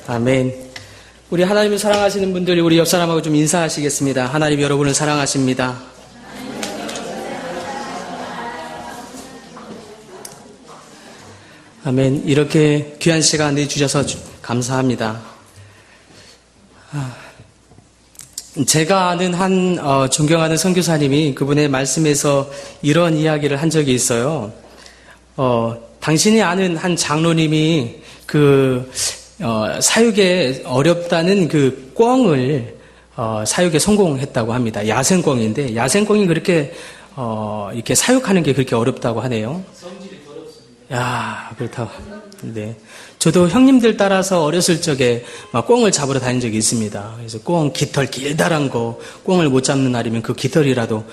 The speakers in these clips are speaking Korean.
아멘. 우리 하나님을 사랑하시는 분들이 우리 옆 사람하고 좀 인사하시겠습니다. 하나님 여러분을 사랑하십니다. 아멘. 이렇게 귀한 시간 내주셔서 감사합니다. 제가 아는 존경하는 선교사님이 그분의 말씀에서 이런 이야기를 한 적이 있어요. 당신이 아는 한 장로님이 사육에 어렵다는 그 꿩을 사육에 성공했다고 합니다. 야생꿩인데 야생꿩이 그렇게 이렇게 사육하는 게 그렇게 어렵다고 하네요. 성질이 더럽습니다. 야, 그렇다고. 네. 저도 형님들 따라서 어렸을 적에 막 꿩을 잡으러 다닌 적이 있습니다. 그래서 꿩 깃털 길다란 거, 꿩을 못 잡는 날이면 그 깃털이라도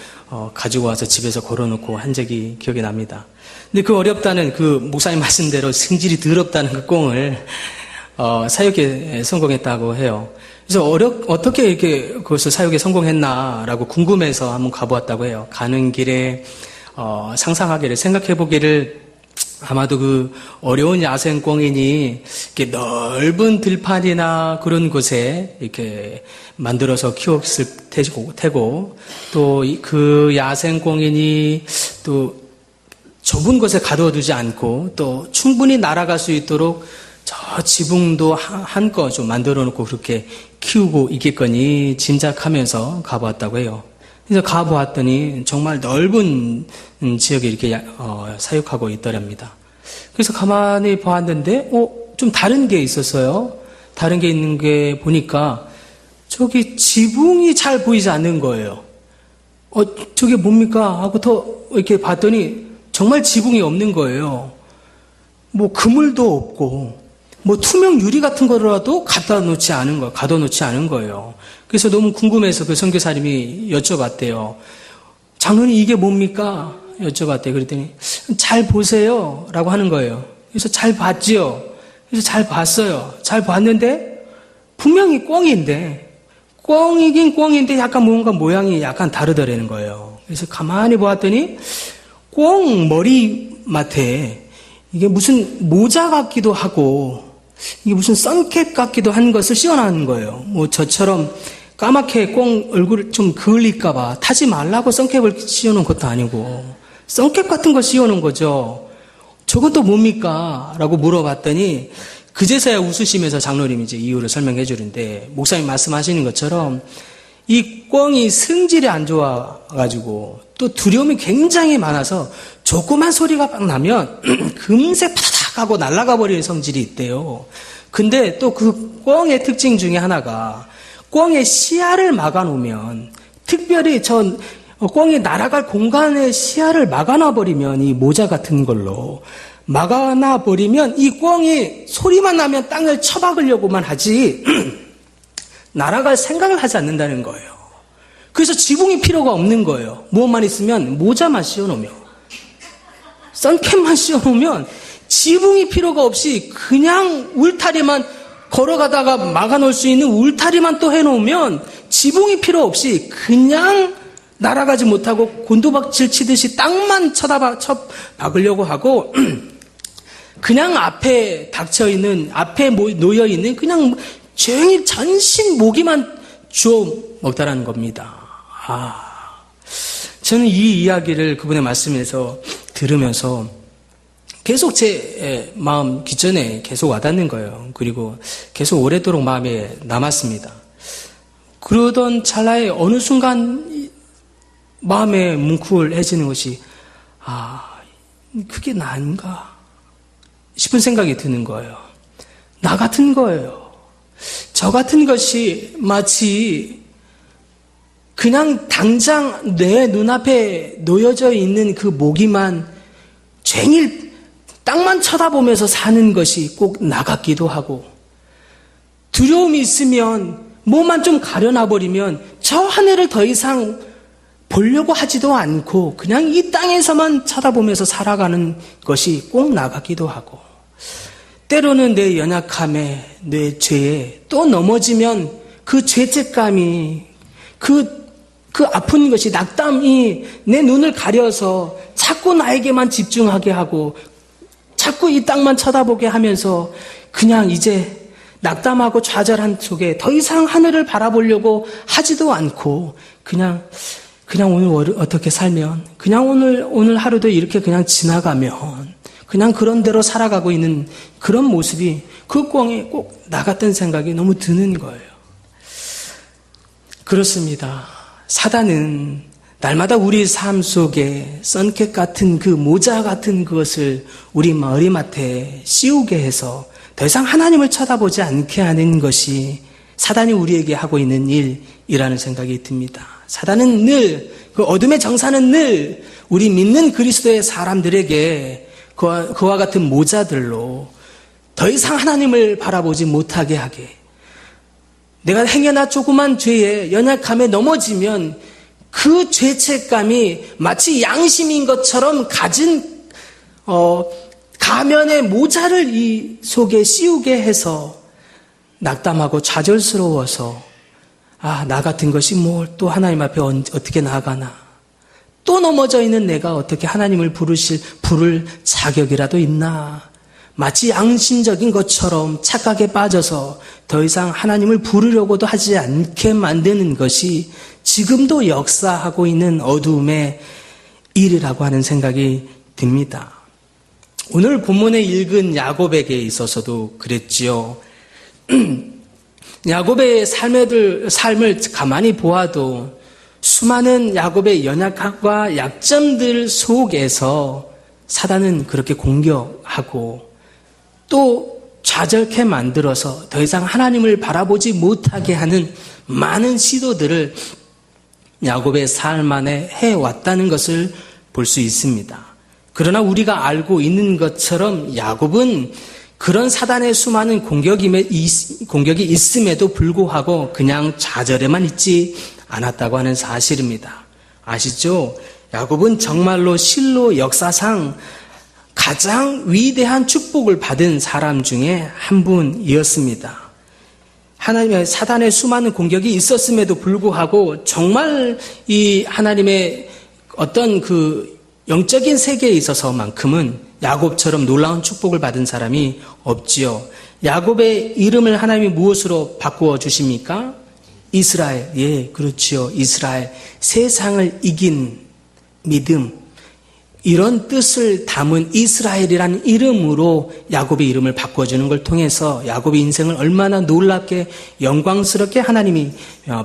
가지고 와서 집에서 걸어놓고 한 적이 기억이 납니다. 근데 그 어렵다는 그 목사님 말씀대로 성질이 더럽다는 그 꿩을 사육에 성공했다고 해요. 그래서 어떻게 이렇게 그것을 사육에 성공했나라고 궁금해서 한번 가보았다고 해요. 가는 길에 상상하기를 생각해보기를 아마도 그 어려운 야생꿩이니 이렇게 넓은 들판이나 그런 곳에 이렇게 만들어서 키웠을 테고 또 그 야생꿩이니 또 좁은 곳에 가둬두지 않고 또 충분히 날아갈 수 있도록 저 지붕도 한껏 좀 만들어 놓고 그렇게 키우고 있겠거니 짐작하면서 가보았다고 해요. 그래서 가보았더니 정말 넓은 지역에 이렇게 사육하고 있더랍니다. 그래서 가만히 보았는데 좀 다른 게 있었어요. 다른 게 있는 게 보니까 저기 지붕이 잘 보이지 않는 거예요. 저게 뭡니까? 하고 더 이렇게 봤더니 정말 지붕이 없는 거예요. 뭐 그물도 없고 뭐 투명 유리 같은 거라도 가둬놓지 않은 거예요. 그래서 너무 궁금해서 그 선교사님이 여쭤봤대요. 장로님 이게 뭡니까? 여쭤봤대요. 그랬더니 잘 보세요 라고 하는 거예요. 그래서 잘 봤지요. 그래서 잘 봤어요. 잘 봤는데 분명히 꿩인데 꿩이긴 꿩인데 약간 뭔가 모양이 약간 다르더라는 거예요. 그래서 가만히 보았더니 꿩 머리맡에 이게 무슨 모자 같기도 하고 이게 무슨 선캡 같기도 한 것을 씌워놓은 거예요. 뭐 저처럼 까맣게 꿩 얼굴을 좀 그을릴까봐 타지 말라고 선캡을 씌워놓은 것도 아니고 선캡 같은 걸 씌워놓은 거죠. 저건 또 뭡니까? 라고 물어봤더니 그제서야 웃으시면서 장로님이 이제 이유를 설명해 주는데 목사님 말씀하시는 것처럼 이 꿩이 성질이 안 좋아가지고 또 두려움이 굉장히 많아서 조그만 소리가 막 나면 금세 파다닥 하고 날아가 버리는 성질이 있대요. 근데 또 그 꿩의 특징 중에 하나가 꿩의 시야를 막아놓으면 특별히 꿩이 날아갈 공간의 시야를 막아놔버리면 이 모자 같은 걸로 막아놔버리면 이 꿩이 소리만 나면 땅을 쳐박으려고만 하지 날아갈 생각을 하지 않는다는 거예요. 그래서 지붕이 필요가 없는 거예요. 무엇만 있으면 모자만 씌워놓으면 선캡만 씌워놓으면 지붕이 필요가 없이 그냥 울타리만 걸어가다가 막아놓을 수 있는 울타리만 또 해놓으면 지붕이 필요 없이 그냥 날아가지 못하고 곤두박질 치듯이 땅만 쳐박으려고 하고 그냥 앞에 닥쳐있는 앞에 놓여있는 그냥 조용히 전신 모기만 주워 먹다라는 겁니다. 저는 이 이야기를 그분의 말씀에서 들으면서 계속 제 마음 기전에 계속 와닿는 거예요. 그리고 계속 오래도록 마음에 남았습니다. 그러던 찰나에 어느 순간 마음에 뭉클해지는 것이 그게 나인가 싶은 생각이 드는 거예요. 나 같은 거예요. 저 같은 것이 마치 그냥 당장 내 눈앞에 놓여져 있는 그 모기만 종일 땅만 쳐다보면서 사는 것이 꼭 나 같기도 하고 두려움이 있으면 뭐만 좀 가려놔버리면 저 하늘을 더 이상 보려고 하지도 않고 그냥 이 땅에서만 쳐다보면서 살아가는 것이 꼭 나 같기도 하고 때로는 내 연약함에 내 죄에 또 넘어지면 그 죄책감이 그 아픈 것이 낙담이 내 눈을 가려서 자꾸 나에게만 집중하게 하고 자꾸 이 땅만 쳐다보게 하면서 그냥 이제 낙담하고 좌절한 속에 더 이상 하늘을 바라보려고 하지도 않고 그냥 오늘 어떻게 살면, 그냥 오늘 하루도 이렇게 그냥 지나가면, 그냥 그런 대로 살아가고 있는 그런 모습이 그 꽁에 꼭 나 같은 생각이 너무 드는 거예요. 그렇습니다. 사단은 날마다 우리 삶 속에 선켓 같은 그 모자 같은 그것을 우리 머리맡에 씌우게 해서 더 이상 하나님을 쳐다보지 않게 하는 것이 사단이 우리에게 하고 있는 일이라는 생각이 듭니다. 사단은 늘, 그 어둠의 정사는 늘 우리 믿는 그리스도의 사람들에게 그와 같은 모자들로 더 이상 하나님을 바라보지 못하게 하게, 내가 행여나 조그만 죄에 연약함에 넘어지면 그 죄책감이 마치 양심인 것처럼 가진 가면의 모자를 이 속에 씌우게 해서 낙담하고 좌절스러워서 나 같은 것이 뭘 또 하나님 앞에 어떻게 나아가나, 또 넘어져 있는 내가 어떻게 하나님을 부를 자격이라도 있나, 마치 양심적인 것처럼 착각에 빠져서 더 이상 하나님을 부르려고도 하지 않게 만드는 것이 지금도 역사하고 있는 어두움의 일이라고 하는 생각이 듭니다. 오늘 본문에 읽은 야곱에게 있어서도 그랬지요. 야곱의 삶을 가만히 보아도 수많은 야곱의 연약함과 약점들 속에서 사단은 그렇게 공격하고 또 좌절케 만들어서 더 이상 하나님을 바라보지 못하게 하는 많은 시도들을 야곱의 삶 안에 해왔다는 것을 볼 수 있습니다. 그러나 우리가 알고 있는 것처럼 야곱은 그런 사단의 수많은 공격이 있음에도 불구하고 그냥 좌절에만 있지 않았다고 하는 사실입니다. 아시죠? 야곱은 정말로 실로 역사상 가장 위대한 축복을 받은 사람 중에 한 분이었습니다. 하나님의 사단의 수많은 공격이 있었음에도 불구하고 정말 이 하나님의 어떤 그 영적인 세계에 있어서만큼은 야곱처럼 놀라운 축복을 받은 사람이 없지요. 야곱의 이름을 하나님이 무엇으로 바꾸어 주십니까? 이스라엘. 예, 그렇지요. 이스라엘. 세상을 이긴 믿음. 이런 뜻을 담은 이스라엘이라는 이름으로 야곱의 이름을 바꿔주는 걸 통해서 야곱의 인생을 얼마나 놀랍게 영광스럽게 하나님이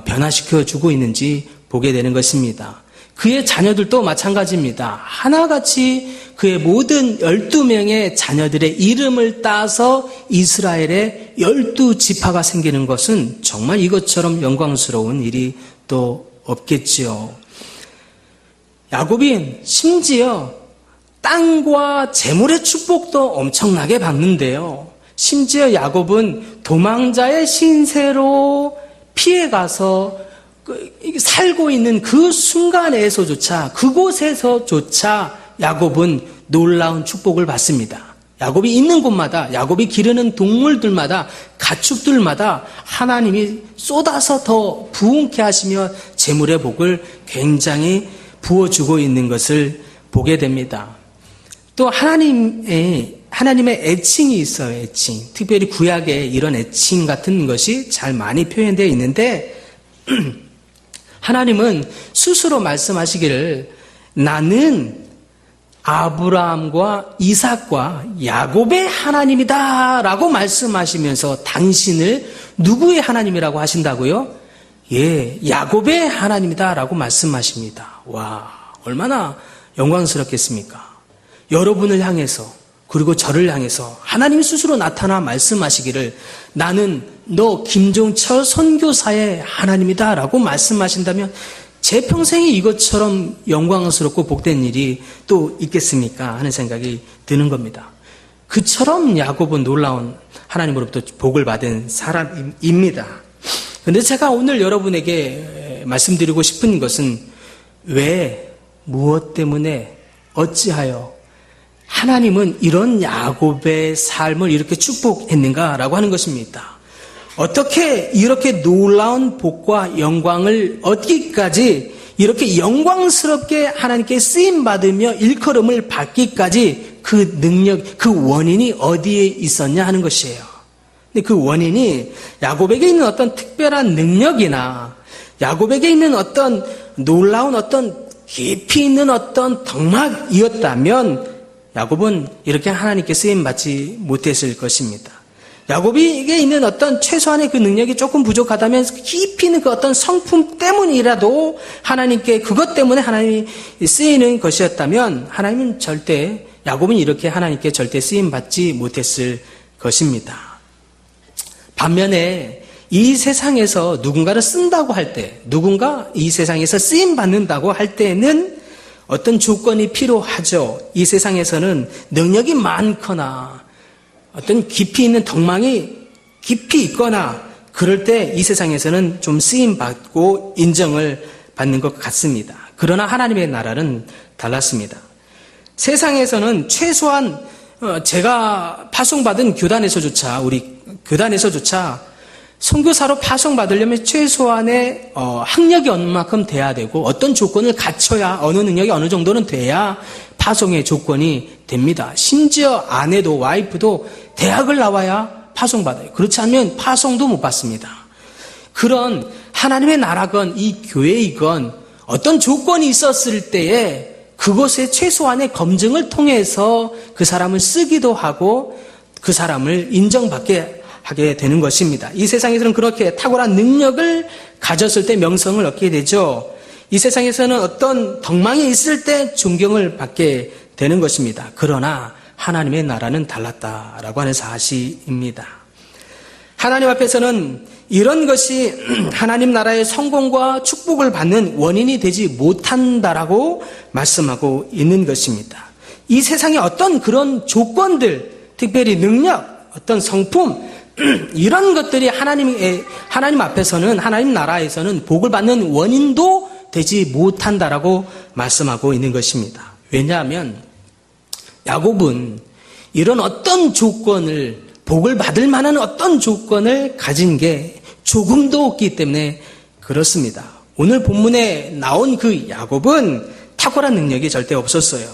변화시켜주고 있는지 보게 되는 것입니다. 그의 자녀들도 마찬가지입니다. 하나같이 그의 모든 12명의 자녀들의 이름을 따서 이스라엘의 12지파가 생기는 것은 정말 이것처럼 영광스러운 일이 또 없겠지요. 야곱이 심지어 땅과 재물의 축복도 엄청나게 받는데요. 심지어 야곱은 도망자의 신세로 피해가서 살고 있는 그 순간에서조차, 그곳에서조차 야곱은 놀라운 축복을 받습니다. 야곱이 있는 곳마다, 야곱이 기르는 동물들마다, 가축들마다 하나님이 쏟아서 더 부흥케 하시며 재물의 복을 굉장히 부어주고 있는 것을 보게 됩니다. 또 하나님의 애칭이 있어요. 애칭. 특별히 구약에 이런 애칭 같은 것이 잘 많이 표현되어 있는데 하나님은 스스로 말씀하시기를 나는 아브라함과 이삭과 야곱의 하나님이다 라고 말씀하시면서 당신을 누구의 하나님이라고 하신다고요? 예, 야곱의 하나님이다 라고 말씀하십니다. 와, 얼마나 영광스럽겠습니까? 여러분을 향해서 그리고 저를 향해서 하나님 스스로 나타나 말씀하시기를 나는 너 김종철 선교사의 하나님이다 라고 말씀하신다면 제 평생에 이것처럼 영광스럽고 복된 일이 또 있겠습니까 하는 생각이 드는 겁니다. 그처럼 야곱은 놀라운 하나님으로부터 복을 받은 사람입니다. 그런데 제가 오늘 여러분에게 말씀드리고 싶은 것은 왜, 무엇 때문에, 어찌하여 하나님은 이런 야곱의 삶을 이렇게 축복했는가라고 하는 것입니다. 어떻게 이렇게 놀라운 복과 영광을 얻기까지 이렇게 영광스럽게 하나님께 쓰임받으며 일컬음을 받기까지 그 능력, 그 원인이 어디에 있었냐 하는 것이에요. 근데 그 원인이 야곱에게 있는 어떤 특별한 능력이나 야곱에게 있는 어떤 놀라운 어떤 깊이 있는 어떤 덕막이었다면 야곱은 이렇게 하나님께 쓰임받지 못했을 것입니다. 야곱에게 있는 어떤 최소한의 그 능력이 조금 부족하다면 깊이 있는 그 어떤 성품 때문이라도 하나님께 그것 때문에 하나님이 쓰이는 것이었다면 하나님은 절대 야곱은 이렇게 하나님께 절대 쓰임받지 못했을 것입니다. 반면에 이 세상에서 누군가를 쓴다고 할 때, 누군가 이 세상에서 쓰임받는다고 할 때는 어떤 조건이 필요하죠. 이 세상에서는 능력이 많거나 어떤 깊이 있는 덕망이 깊이 있거나 그럴 때 이 세상에서는 좀 쓰임받고 인정을 받는 것 같습니다. 그러나 하나님의 나라는 달랐습니다. 세상에서는 최소한 제가 파송받은 교단에서조차 우리 교단에서조차 선교사로 파송받으려면 최소한의 학력이 얼마큼 돼야 되고 어떤 조건을 갖춰야 어느 능력이 어느 정도는 돼야 파송의 조건이 됩니다. 심지어 아내도 와이프도 대학을 나와야 파송받아요. 그렇지 않으면 파송도 못 받습니다. 그런 하나님의 나라건 이 교회이건 어떤 조건이 있었을 때에 그것의 최소한의 검증을 통해서 그 사람을 쓰기도 하고 그 사람을 인정받게 하게 되는 것입니다. 이 세상에서는 그렇게 탁월한 능력을 가졌을 때 명성을 얻게 되죠. 이 세상에서는 어떤 덕망이 있을 때 존경을 받게 되는 것입니다. 그러나 하나님의 나라는 달랐다라고 하는 사실입니다. 하나님 앞에서는 이런 것이 하나님 나라의 성공과 축복을 받는 원인이 되지 못한다라고 말씀하고 있는 것입니다. 이 세상의 어떤 그런 조건들, 특별히 능력, 어떤 성품, 이런 것들이 하나님 앞에서는, 하나님 나라에서는 복을 받는 원인도 되지 못한다라고 말씀하고 있는 것입니다. 왜냐하면 야곱은 이런 어떤 조건을, 복을 받을 만한 어떤 조건을 가진 게 조금도 없기 때문에 그렇습니다. 오늘 본문에 나온 그 야곱은 탁월한 능력이 절대 없었어요.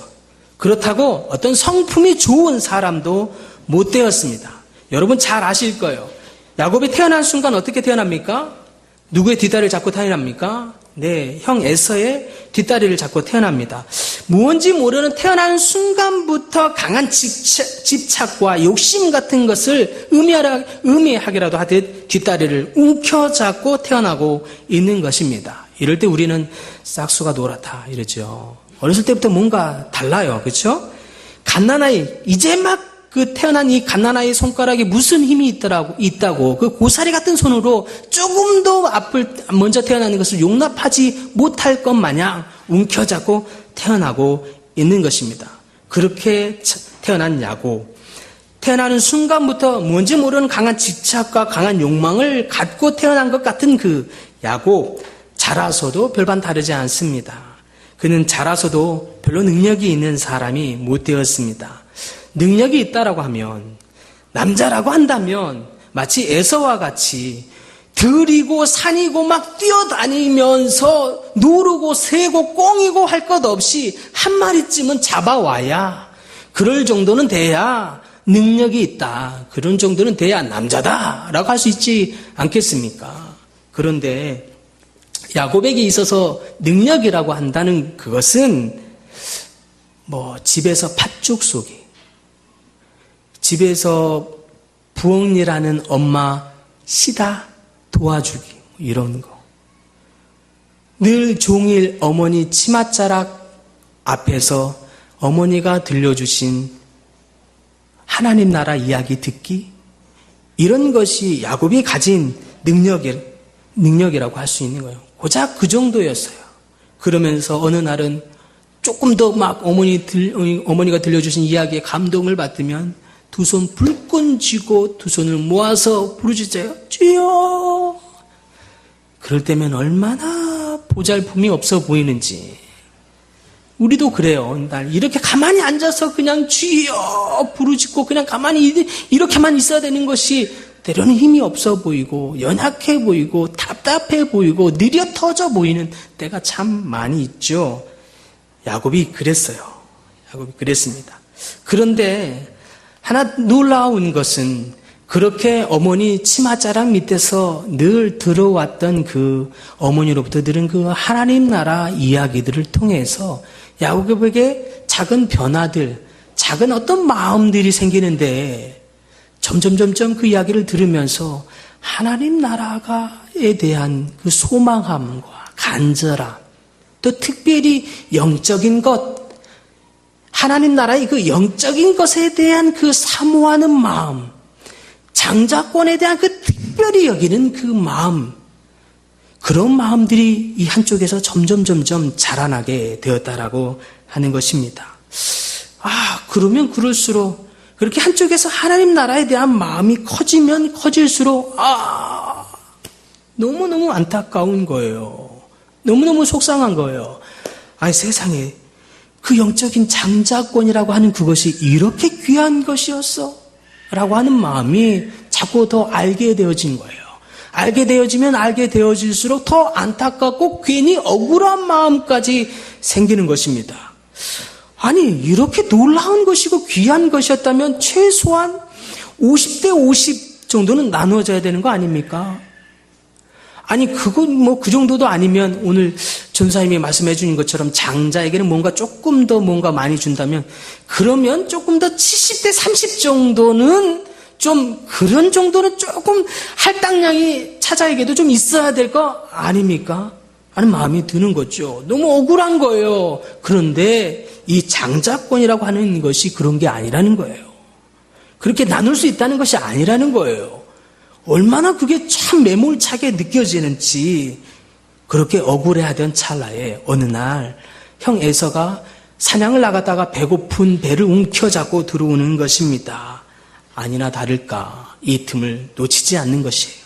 그렇다고 어떤 성품이 좋은 사람도 못 되었습니다. 여러분 잘 아실 거예요. 야곱이 태어난 순간 어떻게 태어납니까? 누구의 뒷다리를 잡고 태어납니까? 네, 형 에서의 뒷다리를 잡고 태어납니다. 무언지 모르는 태어나는 순간부터 강한 집착과 욕심 같은 것을 의미하기라도 하듯 뒷다리를 움켜잡고 태어나고 있는 것입니다. 이럴 때 우리는 싹수가 노랗다 이러죠. 어렸을 때부터 뭔가 달라요. 그렇죠? 갓난아이, 이제 막 그 태어난 이 갓난아이 손가락에 무슨 힘이 있다고 그 고사리 같은 손으로 조금도 먼저 태어나는 것을 용납하지 못할 것 마냥 움켜잡고 태어나고 있는 것입니다. 그렇게 태어난 야곱, 태어나는 순간부터 뭔지 모르는 강한 집착과 강한 욕망을 갖고 태어난 것 같은 그 야곱, 자라서도 별반 다르지 않습니다. 그는 자라서도 별로 능력이 있는 사람이 못 되었습니다. 능력이 있다라고 하면, 남자라고 한다면 마치 에서와 같이 들이고 산이고 막 뛰어다니면서 누르고 세고 꽁이고 할 것 없이 한 마리쯤은 잡아와야, 그럴 정도는 돼야 능력이 있다, 그런 정도는 돼야 남자다라고 할 수 있지 않겠습니까? 그런데 야곱에게 있어서 능력이라고 한다는 그것은 집에서 팥죽 쏘기, 집에서 부엌일하는 엄마 시다 도와주기, 이런 거. 늘 종일 어머니 치맛자락 앞에서 어머니가 들려주신 하나님 나라 이야기 듣기, 이런 것이 야곱이 가진 능력이라고 할 수 있는 거예요. 고작 그 정도였어요. 그러면서 어느 날은 조금 더 막 어머니가 들려주신 이야기에 감동을 받으면 두 손 불끈 쥐고 두 손을 모아서 부르짖어요. 주여! 그럴 때면 얼마나 보잘품이 없어 보이는지. 우리도 그래요. 날 이렇게 가만히 앉아서 그냥 주여 부르짖고 그냥 가만히 이렇게만 있어야 되는 것이 때로는 힘이 없어 보이고 연약해 보이고 답답해 보이고 느려 터져 보이는 때가 참 많이 있죠. 야곱이 그랬어요. 야곱이 그랬습니다. 그런데 하나 놀라운 것은 그렇게 어머니 치맛자락 밑에서 늘 들어왔던 그 어머니로부터 들은 그 하나님 나라 이야기들을 통해서 야곱에게 작은 변화들, 작은 어떤 마음들이 생기는데 점점 그 이야기를 들으면서 하나님 나라에 대한 그 소망함과 간절함, 또 특별히 영적인 것, 하나님 나라의 그 영적인 것에 대한 그 사모하는 마음, 장자권에 대한 그 특별히 여기는 그 마음, 그런 마음들이 이 한쪽에서 점점 자라나게 되었다라고 하는 것입니다. 그러면 그럴수록 그렇게 한쪽에서 하나님 나라에 대한 마음이 커지면 커질수록 너무너무 안타까운 거예요. 너무너무 속상한 거예요. 세상에 그 영적인 장자권이라고 하는 그것이 이렇게 귀한 것이었어? 라고 하는 마음이 자꾸 더 알게 되어진 거예요. 알게 되어지면 알게 되어질수록 더 안타깝고 괜히 억울한 마음까지 생기는 것입니다. 이렇게 놀라운 것이고 귀한 것이었다면 최소한 50대 50 정도는 나누어져야 되는 거 아닙니까? 그 정도도 아니면 오늘 전사님이 말씀해 주신 것처럼 장자에게는 뭔가 조금 더 뭔가 많이 준다면 그러면 조금 더 70대 30 정도는 그런 정도는 조금 할당량이 차자에게도 좀 있어야 될 거 아닙니까? 하는 마음이 드는 거죠. 너무 억울한 거예요. 그런데 이 장자권이라고 하는 것이 그런 게 아니라는 거예요. 그렇게 나눌 수 있다는 것이 아니라는 거예요. 얼마나 그게 참 매몰차게 느껴지는지 그렇게 억울해하던 찰나에 어느 날 형 에서가 사냥을 나갔다가 배고픈 배를 움켜잡고 들어오는 것입니다. 아니나 다를까 이 틈을 놓치지 않는 것이에요.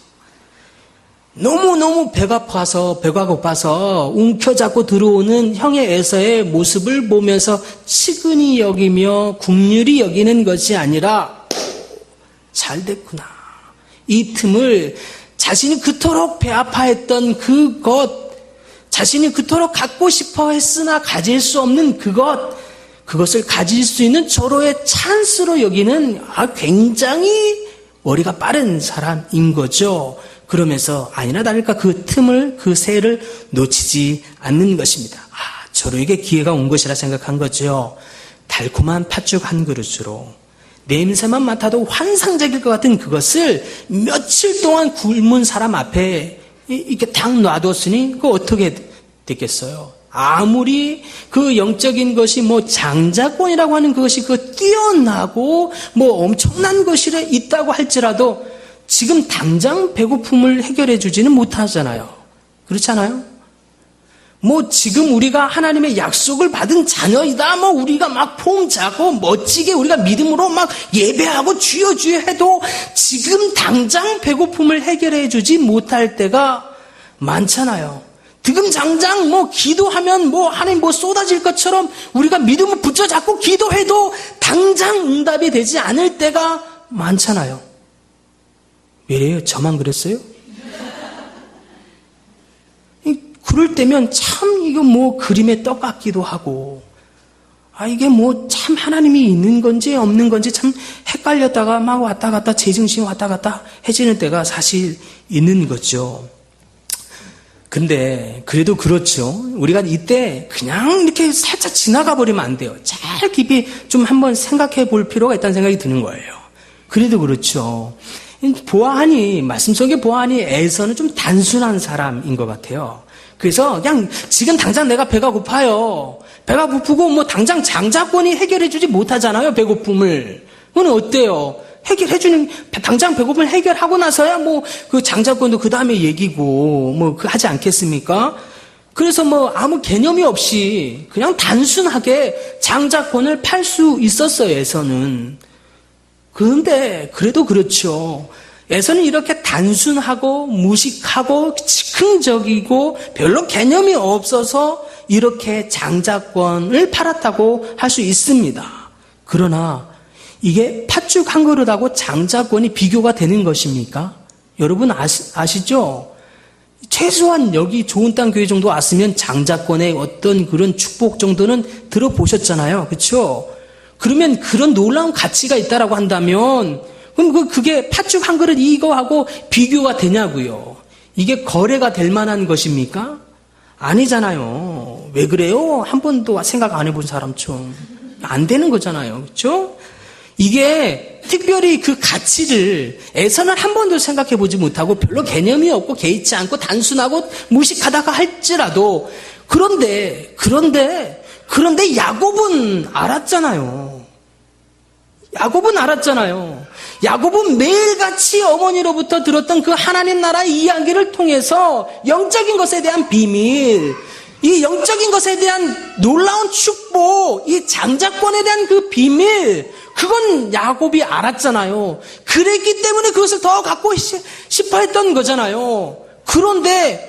너무너무 배가 고파서 움켜잡고 들어오는 형의 에서의 모습을 보면서 측은히 여기며 국률이 여기는 것이 아니라 잘 됐구나. 이 틈을 자신이 그토록 배 아파했던 자신이 그토록 갖고 싶어 했으나 가질 수 없는 그것을 가질 수 있는 절호의 찬스로 여기는 굉장히 머리가 빠른 사람인 거죠. 그러면서 아니나 다를까 그 틈을, 그 새를 놓치지 않는 것입니다. 저로에게 기회가 온 것이라 생각한 거죠. 달콤한 팥죽 한 그릇으로 냄새만 맡아도 환상적일 것 같은 그것을 며칠 동안 굶은 사람 앞에 이렇게 딱 놔뒀으니 그거 어떻게 됐겠어요? 아무리 그 영적인 것이 장자권이라고 하는 그것이 뛰어나고 엄청난 것이 있다고 할지라도 지금 당장 배고픔을 해결해 주지는 못하잖아요. 그렇잖아요? 지금 우리가 하나님의 약속을 받은 자녀이다. 우리가 막 폼 잡고 멋지게 우리가 믿음으로 막 예배하고 주여 해도 지금 당장 배고픔을 해결해 주지 못할 때가 많잖아요. 지금 당장 기도하면 하나님 쏟아질 것처럼 우리가 믿음을 붙여잡고 기도해도 당장 응답이 되지 않을 때가 많잖아요. 왜래요? 저만 그랬어요? 그럴 때면 참 이거 그림의 떡 같기도 하고 이게 참 하나님이 있는 건지 없는 건지 참 헷갈렸다가 막 왔다 갔다 제정신이 왔다 갔다 해지는 때가 사실 있는 거죠. 근데 그래도 그렇죠. 우리가 이때 그냥 이렇게 살짝 지나가 버리면 안 돼요. 잘 깊이 좀 한번 생각해 볼 필요가 있다는 생각이 드는 거예요. 그래도 그렇죠. 말씀 속에 보아하니 에서는 좀 단순한 사람인 것 같아요. 그래서 그냥 지금 당장 내가 배가 고파요. 배가 고프고 당장 장자권이 해결해 주지 못하잖아요. 배고픔을. 그건 어때요? 해결해주는, 당장 배고픔을 해결하고 나서야 그 장자권도 그 다음에 얘기고, 하지 않겠습니까? 그래서 아무 개념이 없이 그냥 단순하게 장자권을 팔 수 있었어요, 에서는. 그런데, 그래도 그렇죠. 에서는 이렇게 단순하고, 무식하고, 즉흥적이고, 별로 개념이 없어서 이렇게 장자권을 팔았다고 할 수 있습니다. 그러나, 이게 팥죽 한 그릇하고 장자권이 비교가 되는 것입니까? 여러분 아시죠? 최소한 여기 좋은 땅 교회 정도 왔으면 장자권의 어떤 그런 축복 정도는 들어보셨잖아요. 그렇죠? 그러면 그런 놀라운 가치가 있다라고 한다면 그럼 그게 팥죽 한 그릇 이거하고 비교가 되냐고요. 이게 거래가 될 만한 것입니까? 아니잖아요. 왜 그래요? 한 번도 생각 안 해본 사람처럼. 안 되는 거잖아요. 그렇죠? 이게 특별히 그 가치를 에서는 한 번도 생각해 보지 못하고 별로 개념이 없고 개의치 않고 단순하고 무식하다가 할지라도 그런데 야곱은 알았잖아요. 야곱은 매일같이 어머니로부터 들었던 그 하나님 나라의 이야기를 통해서 영적인 것에 대한 비밀, 이 영적인 것에 대한 놀라운 축복, 이 장자권에 대한 그 비밀, 그건 야곱이 알았잖아요. 그랬기 때문에 그것을 더 갖고 싶어 했던 거잖아요. 그러면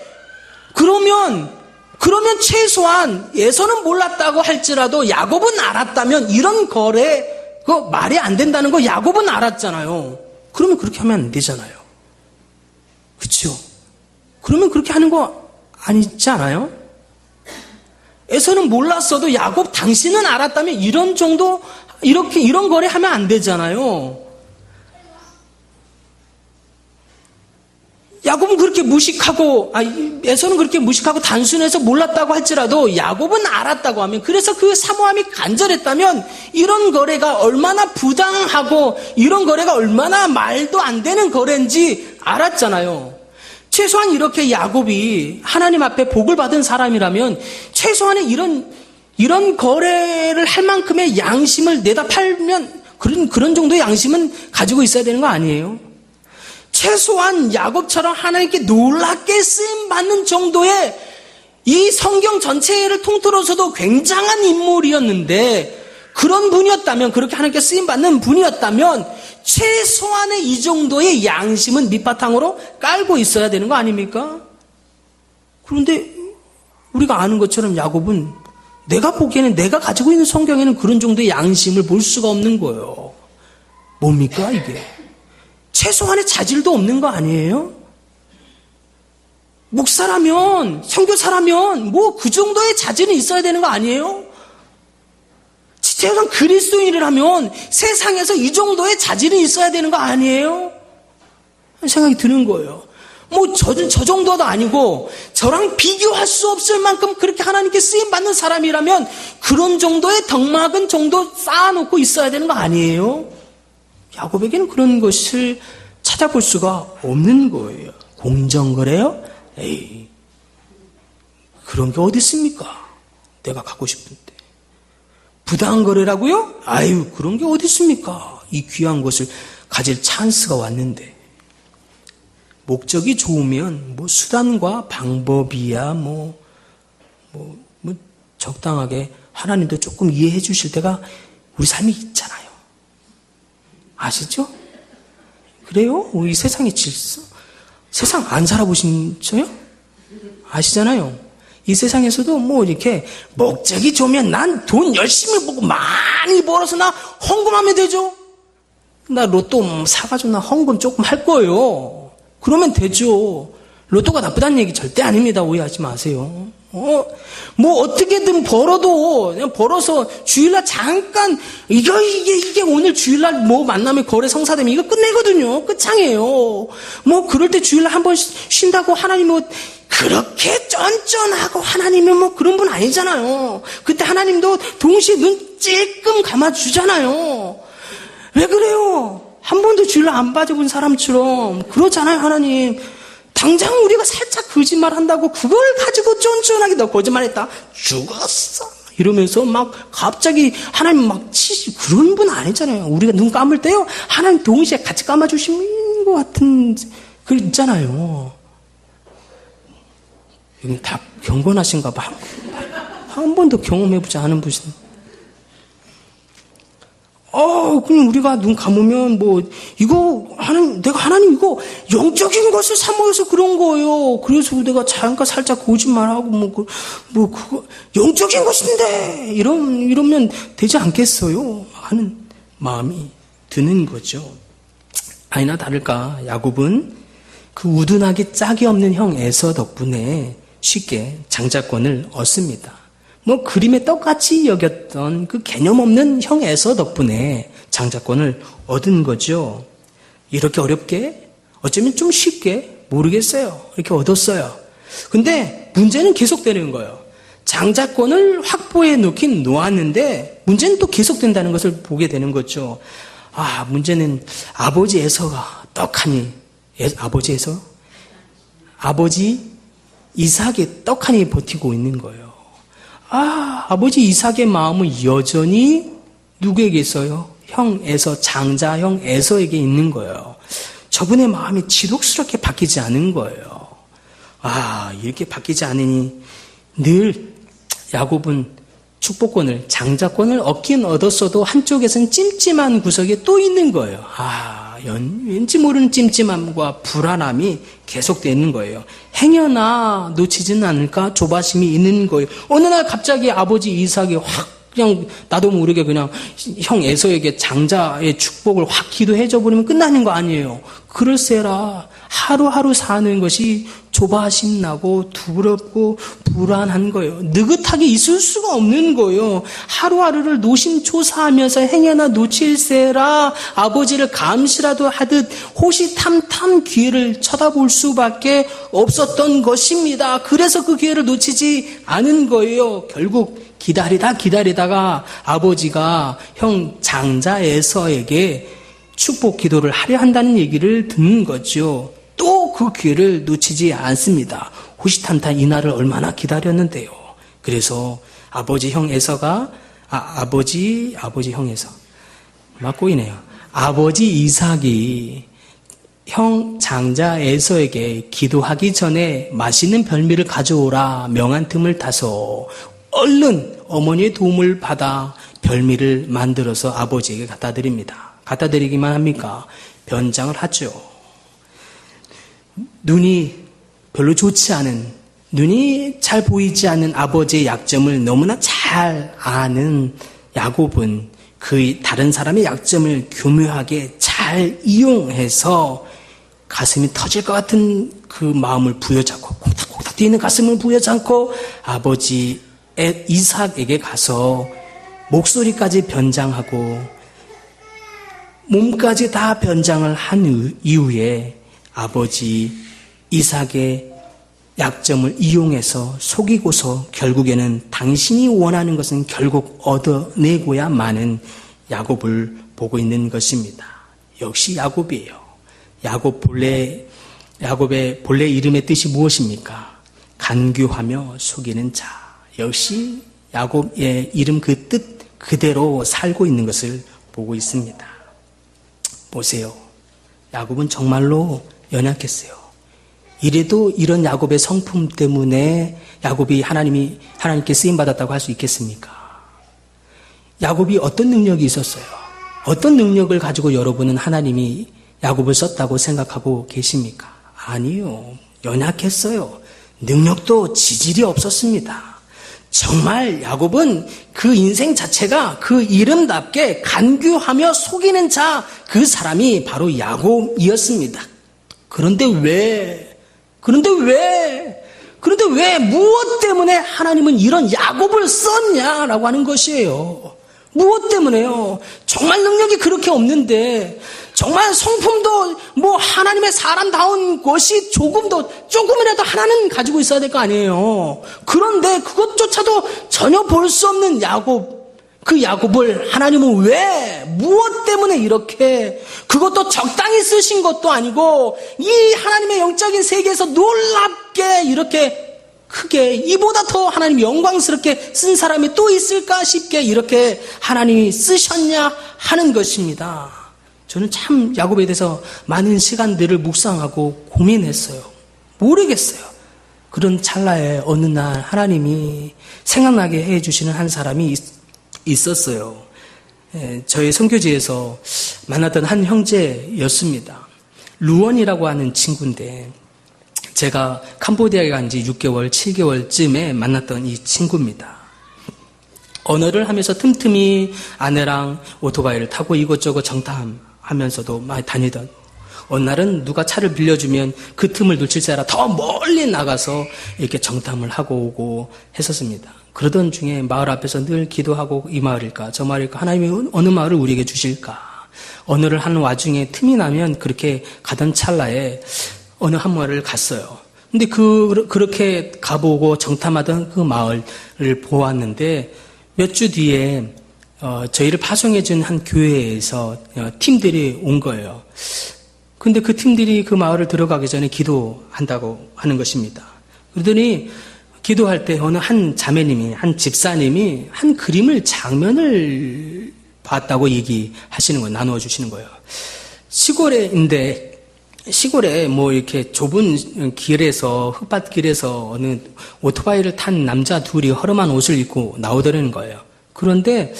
최소한 에서는 몰랐다고 할지라도 야곱은 알았다면 이런 거래, 그거 말이 안 된다는 거 야곱은 알았잖아요. 그러면 그렇게 하면 안 되잖아요. 그렇죠? 그러면 그렇게 하는 거 아니지 않아요? 에서는 몰랐어도 야곱 당신은 알았다면 이런 거래 하면 안 되잖아요. 야곱은 그렇게 에서는 그렇게 무식하고 단순해서 몰랐다고 할지라도 야곱은 알았다고 하면, 그래서 그 사모함이 간절했다면 이런 거래가 얼마나 부당하고 이런 거래가 얼마나 말도 안 되는 거래인지 알았잖아요. 최소한 이렇게 야곱이 하나님 앞에 복을 받은 사람이라면 최소한의 이런 거래를 할 만큼의 양심을 내다 팔면 그런 정도의 양심은 가지고 있어야 되는 거 아니에요? 최소한 야곱처럼 하나님께 놀랍게 쓰임받는 정도의 이 성경 전체를 통틀어서도 굉장한 인물이었는데, 그런 분이었다면, 그렇게 하나님께 쓰임받는 분이었다면 최소한의 이 정도의 양심은 밑바탕으로 깔고 있어야 되는 거 아닙니까? 그런데 우리가 아는 것처럼 야곱은 내가 보기에는, 내가 가지고 있는 성경에는 그런 정도의 양심을 볼 수가 없는 거예요. 뭡니까 이게? 최소한의 자질도 없는 거 아니에요? 목사라면, 선교사라면 뭐 그 정도의 자질은 있어야 되는 거 아니에요? 최소한 그리스도인이라면 세상에서 이 정도의 자질은 있어야 되는 거 아니에요? 생각이 드는 거예요. 저 정도도 아니고 저랑 비교할 수 없을 만큼 그렇게 하나님께 쓰임받는 사람이라면 그런 정도의 덕막은 정도 쌓아놓고 있어야 되는 거 아니에요? 야곱에게는 그런 것을 찾아볼 수가 없는 거예요. 공정거래요? 에이, 그런 게 어디 있습니까? 내가 갖고 싶은데. 부당한 거래라고요? 아유, 그런 게 어디 있습니까? 이 귀한 것을 가질 찬스가 왔는데. 목적이 좋으면 수단과 방법이야 적당하게 하나님도 조금 이해해 주실 때가 우리 삶이 있잖아요. 아시죠? 그래요? 우리 세상의 질서? 세상 안 살아보신저요? 아시잖아요. 이 세상에서도 이렇게 목적이 좋으면 난 돈 열심히 벌고 많이 벌어서 나 헌금하면 되죠? 나 로또 사가지고 나 헌금 조금 할 거예요. 그러면 되죠. 로또가 나쁘다는 얘기 절대 아닙니다. 오해하지 마세요. 어떻게든 그냥 벌어서 주일날 잠깐, 이게 오늘 주일날 만나면 거래 성사되면 이거 끝내거든요. 끝장이에요. 그럴 때 주일날 한번 쉰다고 하나님 그렇게 쫀쫀하고 하나님은 그런 분 아니잖아요. 그때 하나님도 동시에 눈 찔끔 감아주잖아요. 왜 그래요? 한 번도 주일날 안 빠져본 사람처럼 그러잖아요, 하나님. 당장 우리가 살짝 거짓말 한다고 그걸 가지고 쫀쫀하게 너 거짓말했다 죽었어 이러면서 갑자기 하나님 치시, 그런 분 아니잖아요. 우리가 눈 감을 때요 하나님 동시에 같이 감아주시는 것 같은 그 있잖아요. 여기 다 경건하신가 봐. 한 번도 경험해보지 않은 분이신. 그냥 우리가 눈 감으면 내가 하나님 이거 영적인 것을 사모해서 그런 거예요. 그래서 내가 잠깐 살짝 거짓말하고 그거 영적인 것인데 이러면 되지 않겠어요? 하는 마음이 드는 거죠. 아니나 다를까 야곱은 그 우둔하게 짝이 없는 형 에서 덕분에 쉽게 장자권을 얻습니다. 그림에 떡같이 여겼던 그 개념 없는 형 에서 덕분에 장자권을 얻은 거죠. 이렇게 어렵게? 어쩌면 좀 쉽게? 모르겠어요. 이렇게 얻었어요. 근데 문제는 계속되는 거예요. 장자권을 확보해 놓긴 놓았는데 문제는 또 계속된다는 것을 보게 되는 거죠. 문제는 아버지 에서가 떡하니, 아버지 에서? 아버지 이삭이 떡하니 버티고 있는 거예요. 아버지 이삭의 마음은 여전히 누구에게 있어요? 형 에서, 장자 형 에서에게 있는 거예요. 저분의 마음이 지독스럽게 바뀌지 않은 거예요. 이렇게 바뀌지 않으니 늘 야곱은 축복권을, 장자권을 얻긴 얻었어도 한쪽에서는 찜찜한 구석이 또 있는 거예요. 왠지 모르는 찜찜함과 불안함이 계속되는 거예요. 행여나 놓치지는 않을까 조바심이 있는 거예요. 어느 날 갑자기 아버지 이삭이 확 그냥 나도 모르게 그냥 형 에서에게 장자의 축복을 확 기도해줘 버리면 끝나는 거 아니에요. 그럴세라 하루하루 사는 것이 조바심 나고 두렵고 불안한 거예요. 느긋하게 있을 수가 없는 거예요. 하루하루를 노심초사하면서 행여나 놓칠세라 아버지를 감시라도 하듯 호시탐탐 기회를 쳐다볼 수밖에 없었던 것입니다. 그래서 그 기회를 놓치지 않은 거예요. 결국 기다리다가 아버지가 형 장자 에서에게 축복 기도를 하려 한다는 얘기를 듣는 거죠. 또 그 기회를 놓치지 않습니다. 호시탐탐 이날을 얼마나 기다렸는데요. 그래서 아버지 형 에서가 아버지 형 에서 맞고이네요. 아버지 이삭이 형 장자 에서에게 기도하기 전에 맛있는 별미를 가져오라 명한 틈을 타서 얼른 어머니의 도움을 받아 별미를 만들어서 아버지에게 갖다 드립니다. 갖다 드리기만 합니까? 변장을 하죠. 눈이 별로 좋지 않은, 눈이 잘 보이지 않는 아버지의 약점을 너무나 잘 아는 야곱은 그 다른 사람의 약점을 교묘하게 잘 이용해서 가슴이 터질 것 같은 그 마음을 부여잡고 콩닥콩닥 뛰는 가슴을 부여잡고 아버지 이삭에게 가서 목소리까지 변장하고 몸까지 다 변장을 한 이후에 아버지 이삭의 약점을 이용해서 속이고서 결국에는 당신이 원하는 것은 결국 얻어내고야마는 야곱을 보고 있는 것입니다. 역시 야곱이에요. 야곱의 본래 이름의 뜻이 무엇입니까? 간교하며 속이는 자. 역시 야곱의 이름 그 뜻 그대로 살고 있는 것을 보고 있습니다. 보세요. 야곱은 정말로 연약했어요. 이래도 이런 야곱의 성품 때문에 야곱이 하나님께 쓰임받았다고 할 수 있겠습니까? 야곱이 어떤 능력이 있었어요? 어떤 능력을 가지고 여러분은 하나님이 야곱을 썼다고 생각하고 계십니까? 아니요. 연약했어요. 능력도 지질이 없었습니다. 정말 야곱은 그 인생 자체가 그 이름답게 간교하며 속이는 자, 그 사람이 바로 야곱이었습니다. 그런데 왜 무엇 때문에 하나님은 이런 야곱을 썼냐라고 하는 것이에요. 무엇 때문에요? 정말 능력이 그렇게 없는데, 정말 성품도 하나님의 사람다운 것이 조금이라도 하나는 가지고 있어야 될 거 아니에요. 그런데 그것조차도 전혀 볼 수 없는 야곱, 그 야곱을 하나님은 왜, 무엇 때문에 이렇게, 그것도 적당히 쓰신 것도 아니고, 이 하나님의 영적인 세계에서 놀랍게 이렇게 크게 이보다 더 하나님 영광스럽게 쓴 사람이 또 있을까 싶게 이렇게 하나님이 쓰셨냐 하는 것입니다. 저는 참 야곱에 대해서 많은 시간들을 묵상하고 고민했어요. 모르겠어요. 그런 찰나에 어느 날 하나님이 생각나게 해주시는 한 사람이 있었어요. 저희 선교지에서 만났던 한 형제였습니다. 루원이라고 하는 친구인데 제가 캄보디아에 간 지 6개월, 7개월쯤에 만났던 이 친구입니다. 언어를 하면서 틈틈이 아내랑 오토바이를 타고 이것저것 정탐하면서도 많이 다니던, 어느 날은 누가 차를 빌려주면 그 틈을 놓칠 줄 알아 더 멀리 나가서 이렇게 정탐을 하고 오고 했었습니다. 그러던 중에 마을 앞에서 늘 기도하고 이 마을일까 저 마을일까 하나님이 어느 마을을 우리에게 주실까 언어를 하는 와중에 틈이 나면 그렇게 가던 찰나에 어느 한 마을을 갔어요. 근데 그렇게 가보고 정탐하던 그 마을을 보았는데 몇 주 뒤에 저희를 파송해준 한 교회에서 팀들이 온 거예요. 근데 그 팀들이 그 마을을 들어가기 전에 기도한다고 하는 것입니다. 그러더니 기도할 때 어느 한 자매님이, 한 집사님이 한 그림을, 장면을 봤다고 얘기하시는 거예요. 나누어 주시는 거예요. 시골에 뭐 이렇게 좁은 길에서, 흙밭길에서 어느 오토바이를 탄 남자 둘이 허름한 옷을 입고 나오더라는 거예요. 그런데,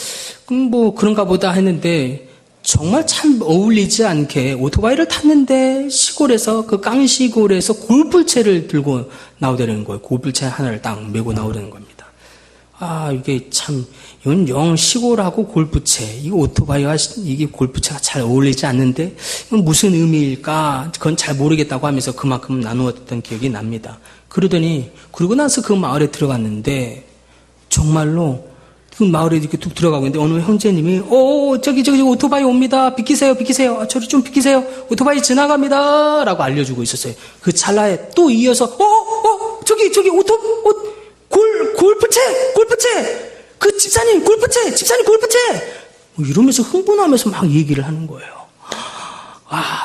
뭐 그런가 보다 했는데, 정말 참 어울리지 않게 오토바이를 탔는데 시골에서, 그 깡시골에서 골프채를 들고 나오더라는 거예요. 골프채 하나를 딱 메고 나오려는 겁니다. 이게 참, 이건 영 시골하고 골프채, 이 오토바이와 이게 골프채가 잘 어울리지 않는데, 이건 무슨 의미일까? 그건 잘 모르겠다고 하면서 그만큼 나누었던 기억이 납니다. 그러고 나서 그 마을에 들어갔는데, 정말로 그 마을에 이렇게 툭 들어가고 있는데, 어느 형제님이, 저기 오토바이 옵니다. 비키세요. 저리 좀 비키세요. 오토바이 지나갑니다. 라고 알려주고 있었어요. 그 찰나에 또 이어서, 저기, 골프채! 그 집사님 골프채! 뭐 이러면서 흥분하면서 막 얘기를 하는 거예요.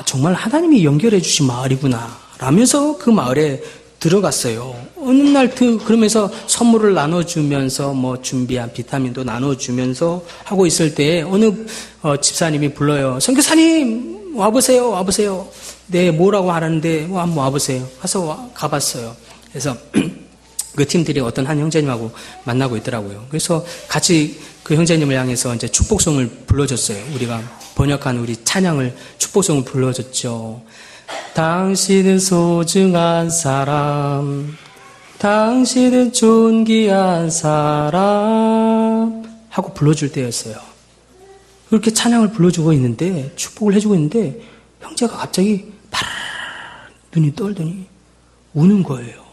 정말 하나님이 연결해 주신 마을이구나. 라면서 그 마을에 들어갔어요. 어느 날 그러면서 선물을 나눠주면서 뭐 준비한 비타민도 나눠주면서 하고 있을 때 어느 집사님이 불러요. 선교사님 와보세요. 네, 뭐라고 하는데 한번 와보세요. 가봤어요. 그래서 그 팀들이 어떤 한 형제님하고 만나고 있더라고요. 그래서 같이 그 형제님을 향해서 이제 축복송을 불러줬어요. 우리가 번역한 우리 찬양을, 축복송을 불러줬죠. 당신은 소중한 사람, 당신은 존귀한 사람 하고 불러줄 때였어요. 그렇게 찬양을 불러주고 있는데, 축복을 해주고 있는데 형제가 갑자기 파르르 눈이 떨더니 우는 거예요.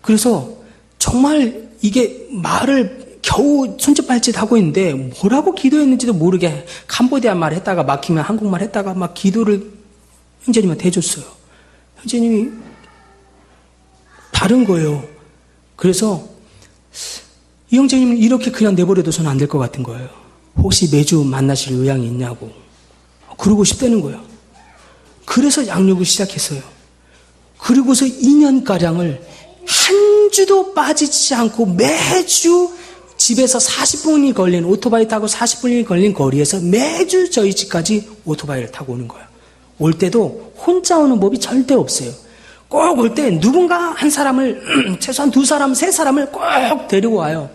그래서 정말 이게 말을 겨우 손짓발짓 하고 있는데 뭐라고 기도했는지도 모르게 캄보디아 말 했다가 막히면 한국말 했다가 막 기도를 형제님한테 해줬어요. 형제님이 다른 거예요. 그래서 이 형제님은 이렇게 그냥 내버려둬서는 안 될 것 같은 거예요. 혹시 매주 만나실 의향이 있냐고. 그러고 싶다는 거예요. 그래서 양육을 시작했어요. 그리고서 2년가량을 한 주도 빠지지 않고 매주 집에서 40분이 걸린, 오토바이 타고 40분이 걸린 거리에서 매주 저희 집까지 오토바이를 타고 오는 거예요. 올 때도 혼자 오는 법이 절대 없어요. 꼭 올 때 누군가 한 사람을, 최소한 2사람, 3사람을 꼭 데리고 와요.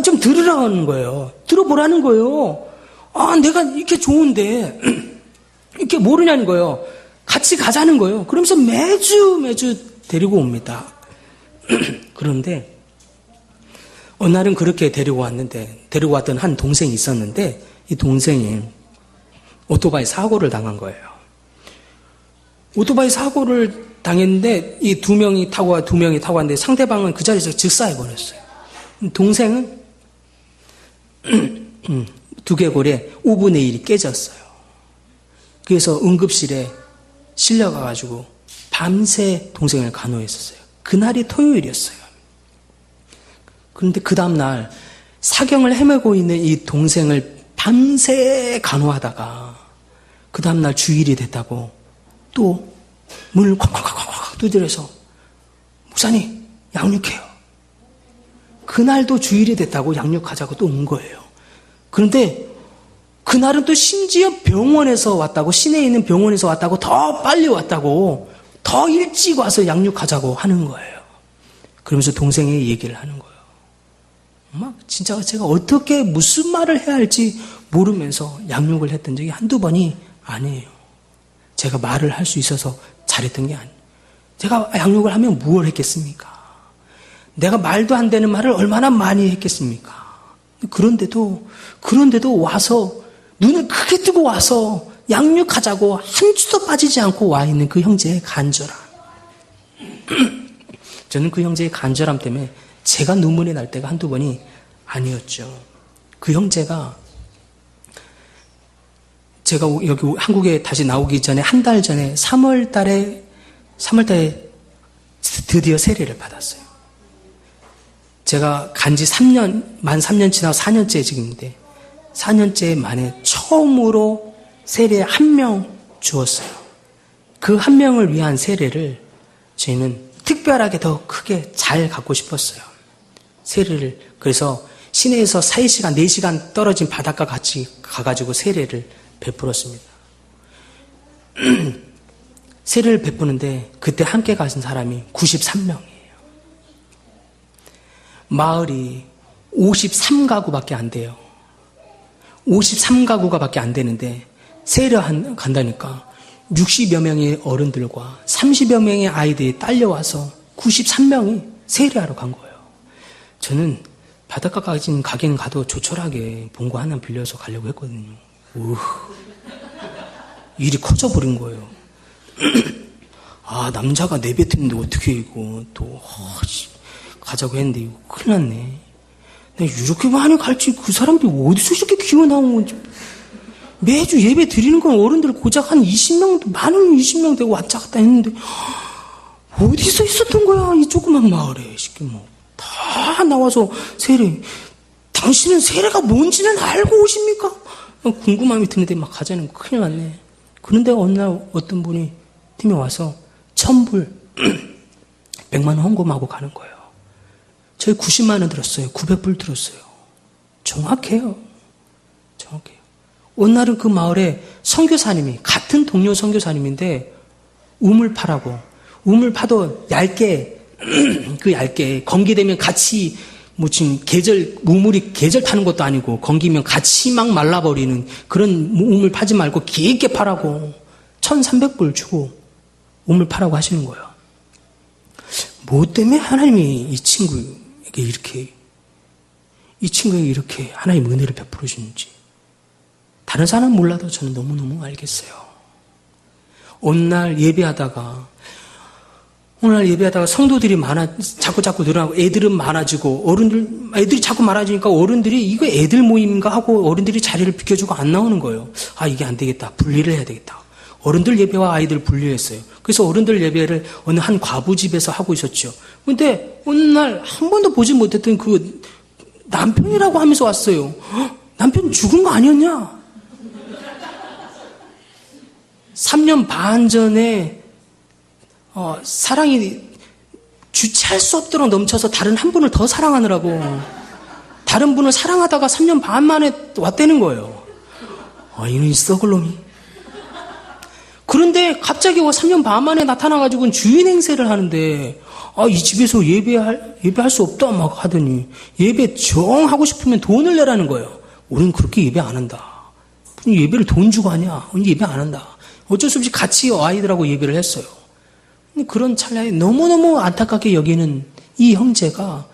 좀 들으라는 거예요. 들어보라는 거예요. 내가 이렇게 좋은데, 이렇게 모르냐는 거예요. 같이 가자는 거예요. 그러면서 매주 데리고 옵니다. 그런데 어느 날은 그렇게 데리고 왔던 한 동생이 있었는데, 이 동생이 오토바이 사고를 당한 거예요. 오토바이 사고를 당했는데 이 두 명이 타고 왔는데 상대방은 그 자리에서 즉사해버렸어요. 동생은 두개골에 5분의 1이 깨졌어요. 그래서 응급실에 실려가가지고 밤새 동생을 간호했었어요. 그날이 토요일이었어요. 그런데 그 다음날 사경을 헤매고 있는 이 동생을 밤새 간호하다가 그 다음날 주일이 됐다고 또 문을 콱콱콱콱 두드려서 목사님 양육해요. 그날도 주일이 됐다고 양육하자고 또 온 거예요. 그런데 그날은 또 심지어 병원에서 왔다고, 시내에 있는 병원에서 왔다고, 더 빨리 왔다고, 더 일찍 와서 양육하자고 하는 거예요. 그러면서 동생이 얘기를 하는 거예요. 막 진짜 제가 어떻게 무슨 말을 해야 할지 모르면서 양육을 했던 적이 한두 번이 아니에요. 제가 말을 할 수 있어서 잘했던 게 아니에요. 제가 양육을 하면 무엇을 했겠습니까? 내가 말도 안 되는 말을 얼마나 많이 했겠습니까? 그런데도 와서 눈을 크게 뜨고 와서 양육하자고 한 주도 빠지지 않고 와 있는 그 형제의 간절함. 저는 그 형제의 간절함 때문에 제가 눈물이 날 때가 한두 번이 아니었죠. 그 형제가 제가 여기 한국에 다시 나오기 전에 한 달 전에 3월 달에 드디어 세례를 받았어요. 제가 간지 3년, 만 3년 지나고 4년째 지금인데 4년째 만에 처음으로 세례 한 명 주었어요. 그 한 명을 위한 세례를 저희는 특별하게 더 크게 잘 갖고 싶었어요. 세례를. 그래서 시내에서 3시간, 4시간 떨어진 바닷가 같이 가가지고 세례를 베풀었습니다. 세례를 베푸는데 그때 함께 가신 사람이 93명이에요. 마을이 53가구밖에 안 돼요. 53가구가 밖에 안 되는데 세례 간다니까 60여 명의 어른들과 30여 명의 아이들이 딸려와서 93명이 세례하러 간 거예요. 저는 바닷가까지 가긴 가도 조촐하게 봉고 하나 빌려서 가려고 했거든요. 일이 커져버린 거예요. 아, 남자가 내뱉는데 어떻게 이거 또 가자고 했는데 이거 큰일 났네. 내가 이렇게 많이 갈지 그 사람들이 어디서 이렇게 기어나온 건지. 매주 예배 드리는 건 어른들 고작 한 20명, 많은 20명 되고 왔다 갔다 했는데 어디서 있었던 거야 이 조그만 마을에. 다 나와서 세례. 당신은 세례가 뭔지는 알고 오십니까? 궁금함이 드는데 막 가자는 거 큰일 났네. 그런데 어느 날 어떤 분이 팀에 와서 1,000불 100만 원 헌금하고 가는 거예요. 저희 90만 원 들었어요. 900불 들었어요. 정확해요. 어느 날은 그 마을에 선교사님이, 같은 동료 선교사님인데 우물 파라고, 우물 파도 얇게 건기되면 같이 지금 우물이 계절 타는 것도 아니고 건기면 같이 막 말라버리는 그런 우물 파지 말고 길게 파라고 1,300불 주고 우물 파라고 하시는 거예요. 뭐 때문에 하나님이 이 친구에게 이렇게 하나님의 은혜를 베풀어 주는지 다른 사람은 몰라도 저는 너무너무 알겠어요. 오늘 날 예배하다가 성도들이 자꾸 늘어나고 애들은 많아지고 애들이 자꾸 많아지니까 어른들이 이거 애들 모임인가 하고 어른들이 자리를 비켜주고 안 나오는 거예요. 아, 이게 안 되겠다. 분리를 해야 되겠다. 어른들 예배와 아이들 분리했어요. 그래서 어른들 예배를 어느 한 과부집에서 하고 있었죠. 근데 어느 날 한 번도 보지 못했던 그 남편이라고 하면서 왔어요. 남편 죽은 거 아니었냐? 3년 반 전에 사랑이 주체할 수 없도록 넘쳐서 다른 한 분을 더 사랑하느라고 다른 분을 사랑하다가 3년 반 만에 왔다는 거예요. 이놈이 썩을 놈이. 그런데 갑자기 3년 반 만에 나타나가지고 주인 행세를 하는데 이 집에서 예배할 수 없다 막 하더니 예배 정 하고 싶으면 돈을 내라는 거예요. 우린 그렇게 예배 안 한다. 예배를 돈 주고 하냐? 예배 안 한다. 어쩔 수 없이 같이 아이들하고 예배를 했어요. 그런 찰나에 너무너무 안타깝게 여기는 이 형제가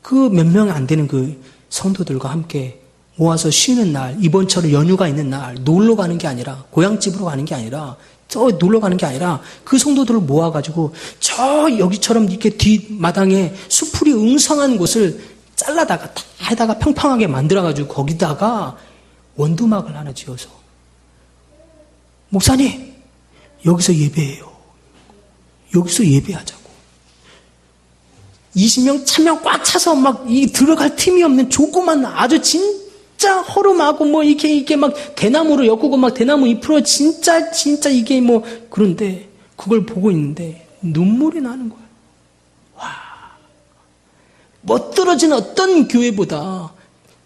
그 몇 명 안 되는 그 성도들과 함께 모아서 쉬는 날, 이번처럼 연휴가 있는 날 놀러 가는 게 아니라 고향집으로 가는 게 아니라 놀러 가는 게 아니라 그 성도들을 모아가지고 여기처럼 이렇게 뒷마당에 수풀이 웅성한 곳을 잘라다가 다 해다가 평평하게 만들어가지고 거기다가 원두막을 하나 지어서 목사님 여기서 예배해요. 여기서 예배하자고. 20명, 1,000명 꽉 차서 막 들어갈 틈이 없는 조그만 아주 진짜 허름하고 이게 막 대나무로 엮고 막 대나무 잎으로 진짜 이게 그런데 그걸 보고 있는데 눈물이 나는 거예요. 와. 멋들어진 어떤 교회보다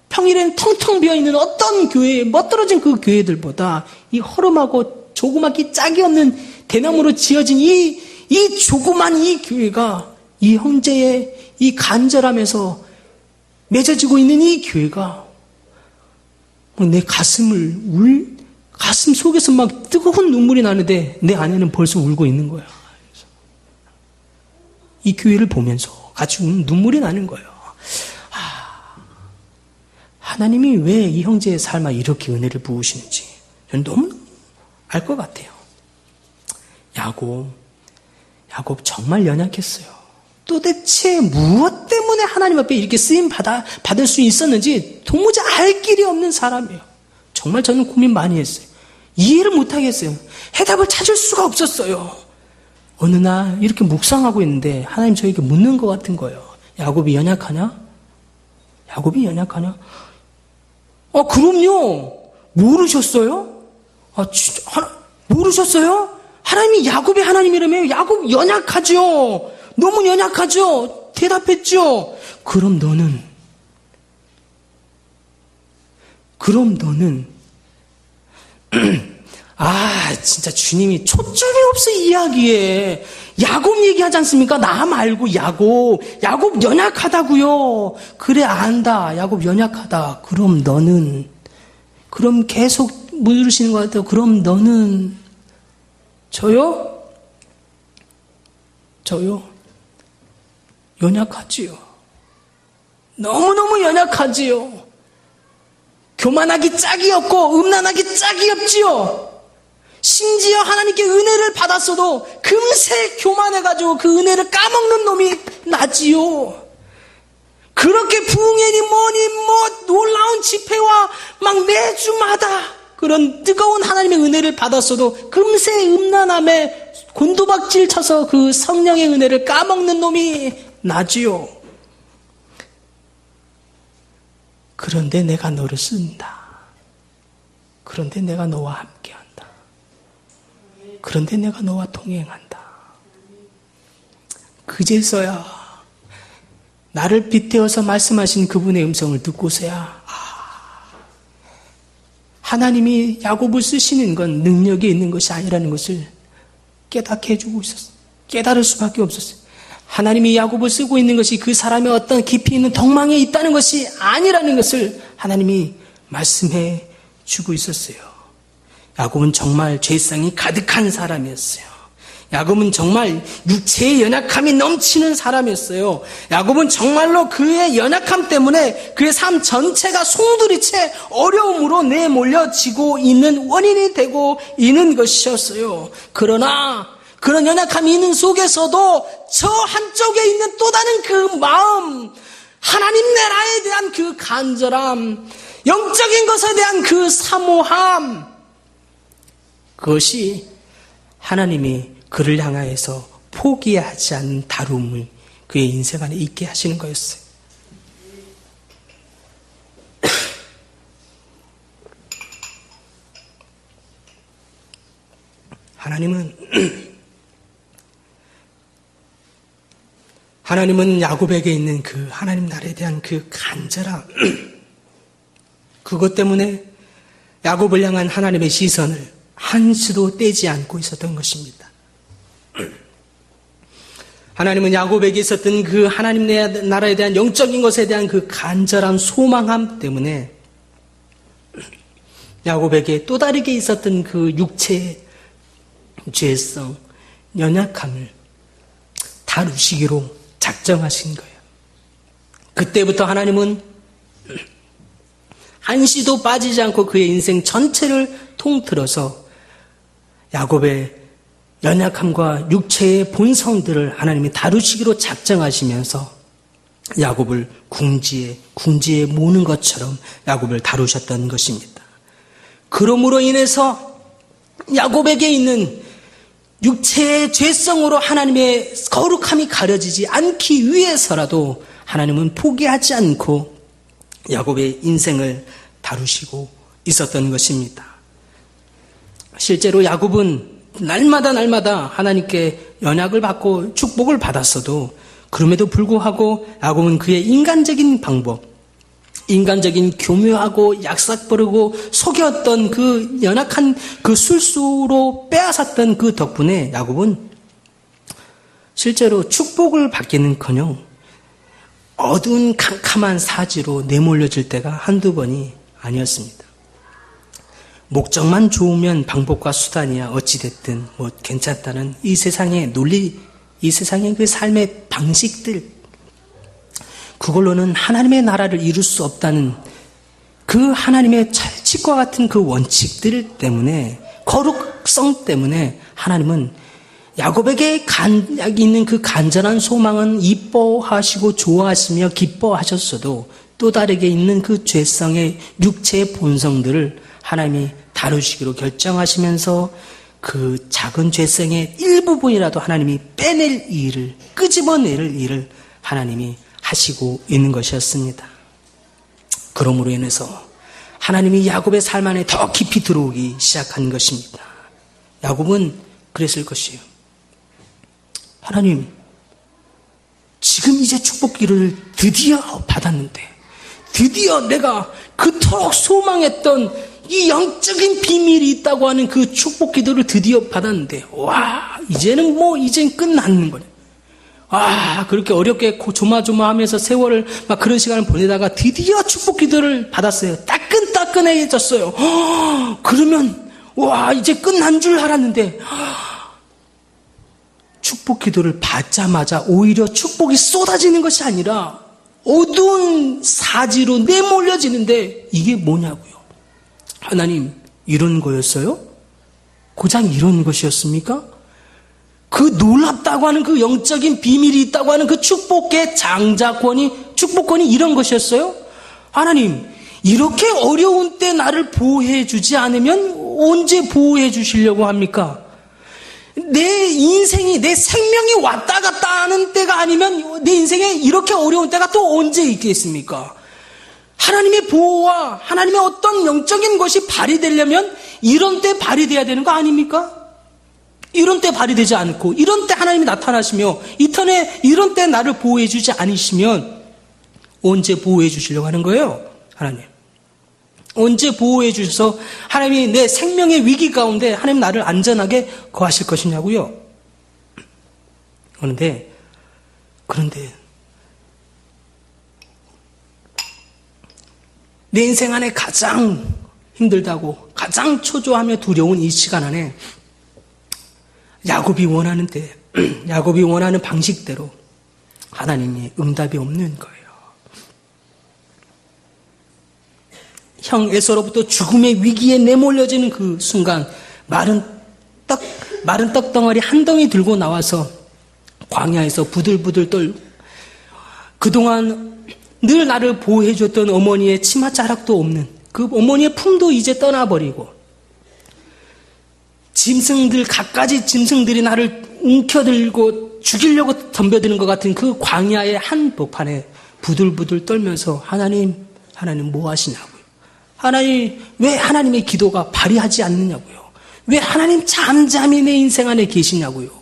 평일엔 텅텅 비어있는 어떤 교회, 멋들어진 그 교회들보다 이 허름하고 조그맣게 짝이 없는 대나무로 지어진 이 조그만 이 교회가 이 형제의 이 간절함에서 맺어지고 있는 이 교회가 내 가슴 속에서 막 뜨거운 눈물이 나는데 내 안에는 벌써 울고 있는 거야. 이 교회를 보면서 같이 눈물이 나는 거예요. 하나님이 왜 이 형제의 삶에 이렇게 은혜를 부으시는지 저는 너무 알 것 같아요. 야곱 정말 연약했어요. 도대체 무엇 때문에 하나님 앞에 이렇게 쓰임 받을 수 있었는지 도무지 알 길이 없는 사람이에요. 정말 저는 고민 많이 했어요. 이해를 못하겠어요. 해답을 찾을 수가 없었어요. 어느 날 이렇게 묵상하고 있는데 하나님 저에게 묻는 것 같은 거예요. 야곱이 연약하냐? 야곱이 연약하냐? 그럼요. 모르셨어요? 모르셨어요? 하나님이 야곱의 하나님이라며. 야곱 연약하죠. 너무 연약하죠. 대답했죠. 그럼 너는 진짜 주님이 초점이 없어 이야기에. 야곱 얘기하지 않습니까? 나 말고 야곱 연약하다고요. 그래 안다. 야곱 연약하다. 그럼 너는, 그럼 계속 물으시는 것 같아요. 그럼 너는. 저요? 연약하지요. 너무너무 연약하지요. 교만하기 짝이 없고 음란하기 짝이 없지요. 심지어 하나님께 은혜를 받았어도 금세 교만해가지고 그 은혜를 까먹는 놈이 나지요. 그렇게 부흥회니 뭐니 놀라운 집회와 막 매주마다 그런 뜨거운 하나님의 은혜를 받았어도 금세 음란함에 곤두박질 쳐서 그 성령의 은혜를 까먹는 놈이 나지요. 그런데 내가 너를 쓴다. 그런데 내가 너와 함께한다. 그런데 내가 너와 동행한다. 그제서야 나를 빗대어서 말씀하신 그분의 음성을 듣고서야 하나님이 야곱을 쓰시는 건 능력이 있는 것이 아니라는 것을 깨닫게 해주고 있었어요. 깨달을 수밖에 없었어요. 하나님이 야곱을 쓰고 있는 것이 그 사람의 어떤 깊이 있는 덕망에 있다는 것이 아니라는 것을 하나님이 말씀해 주고 있었어요. 야곱은 정말 죄성이 가득한 사람이었어요. 야곱은 정말 육체의 연약함이 넘치는 사람이었어요. 야곱은 정말로 그의 연약함 때문에 그의 삶 전체가 송두리째 어려움으로 내몰려지고 있는 원인이 되고 있는 것이었어요. 그러나 그런 연약함이 있는 속에서도 저 한쪽에 있는 또 다른 그 마음, 하나님 나라에 대한 그 간절함, 영적인 것에 대한 그 사모함, 그것이 하나님이 그를 향하여서 포기하지 않는 다rum을 그의 인생 안에 있게 하시는 거였어요. 하나님은 야곱에게 있는 그 하나님 나라에 대한 그 간절함, 그것 때문에 야곱을 향한 하나님의 시선을 한시도 떼지 않고 있었던 것입니다. 하나님은 야곱에게 있었던 그 하나님 나라에 대한 영적인 것에 대한 그 간절한 소망함 때문에 야곱에게 또 다르게 있었던 그 육체의 죄성, 연약함을 다루시기로 작정하신 거예요. 그때부터 하나님은 한시도 빠지지 않고 그의 인생 전체를 통틀어서 야곱의 연약함과 육체의 본성들을 하나님이 다루시기로 작정하시면서 야곱을 궁지에 모는 것처럼 야곱을 다루셨던 것입니다. 그러므로 인해서 야곱에게 있는 육체의 죄성으로 하나님의 거룩함이 가려지지 않기 위해서라도 하나님은 포기하지 않고 야곱의 인생을 다루시고 있었던 것입니다. 실제로 야곱은 날마다 하나님께 연약을 받고 축복을 받았어도 그럼에도 불구하고 야곱은 그의 인간적인 방법, 인간적인 교묘하고 약삭부르고 속였던 그 연약한 그 술수로 빼앗았던 그 덕분에 야곱은 실제로 축복을 받기는커녕 어두운 캄캄한 사지로 내몰려질 때가 한두 번이 아니었습니다. 목적만 좋으면 방법과 수단이야 어찌됐든 괜찮다는 이 세상의 논리, 이 세상의 그 삶의 방식들, 그걸로는 하나님의 나라를 이룰 수 없다는 그 하나님의 철칙과 같은 그 원칙들 때문에, 거룩성 때문에 하나님은 야곱에게 있는 그 간절한 소망은 이뻐하시고 좋아하시며 기뻐하셨어도 또 다르게 있는 그 죄성의 육체의 본성들을 하나님이 다루시기로 결정하시면서 그 작은 죄성의 일부분이라도 하나님이 빼낼 일을, 끄집어낼 일을 하나님이 하시고 있는 것이었습니다. 그러므로 인해서 하나님이 야곱의 삶 안에 더 깊이 들어오기 시작한 것입니다. 야곱은 그랬을 것이에요. 하나님, 지금 이제 축복기를 드디어 받았는데, 드디어 내가 그토록 소망했던 이 영적인 비밀이 있다고 하는 그 축복 기도를 드디어 받았는데, 와, 이제는 이젠 끝나는 거네. 그렇게 어렵게 조마조마하면서 세월을 막 그런 시간을 보내다가 드디어 축복 기도를 받았어요. 따끈따끈해졌어요. 그러면, 와, 이제 끝난 줄 알았는데, 축복 기도를 받자마자 오히려 축복이 쏟아지는 것이 아니라 어두운 사지로 내몰려지는데 이게 뭐냐고요. 하나님, 이런 거였어요? 고작 이런 것이었습니까? 그 놀랍다고 하는 그 영적인 비밀이 있다고 하는 그 축복의 축복권이 이런 것이었어요? 하나님, 이렇게 어려운 때 나를 보호해 주지 않으면 언제 보호해 주시려고 합니까? 내 인생이, 내 생명이 왔다 갔다 하는 때가 아니면 내 인생에 이렇게 어려운 때가 또 언제 있겠습니까? 하나님의 보호와 하나님의 어떤 영적인 것이 발휘되려면 이런 때 발휘돼야 되는 거 아닙니까? 이런 때 발휘되지 않고 이런 때 하나님이 나타나시며 이런 때 나를 보호해 주지 않으시면 언제 보호해 주시려고 하는 거예요? 하나님, 언제 보호해 주셔서 하나님이 내 생명의 위기 가운데 하나님 나를 안전하게 거하실 것이냐고요? 그런데 내 인생 안에 가장 힘들다고 가장 초조하며 두려운 이 시간 안에 야곱이 원하는 방식대로 하나님의 응답이 없는 거예요. 형 에서로부터 죽음의 위기에 내몰려지는 그 순간 마른 떡 덩어리 한 덩이 들고 나와서 광야에서 부들부들 떨고 그동안 늘 나를 보호해 줬던 어머니의 치맛자락도 없는 그 어머니의 품도 이제 떠나버리고 갖가지 짐승들이 나를 움켜들고 죽이려고 덤벼드는 것 같은 그 광야의 한복판에 부들부들 떨면서 하나님 뭐 하시냐고요. 하나님, 왜 하나님의 기도가 발휘하지 않느냐고요. 왜 하나님 잠잠히 내 인생 안에 계시냐고요.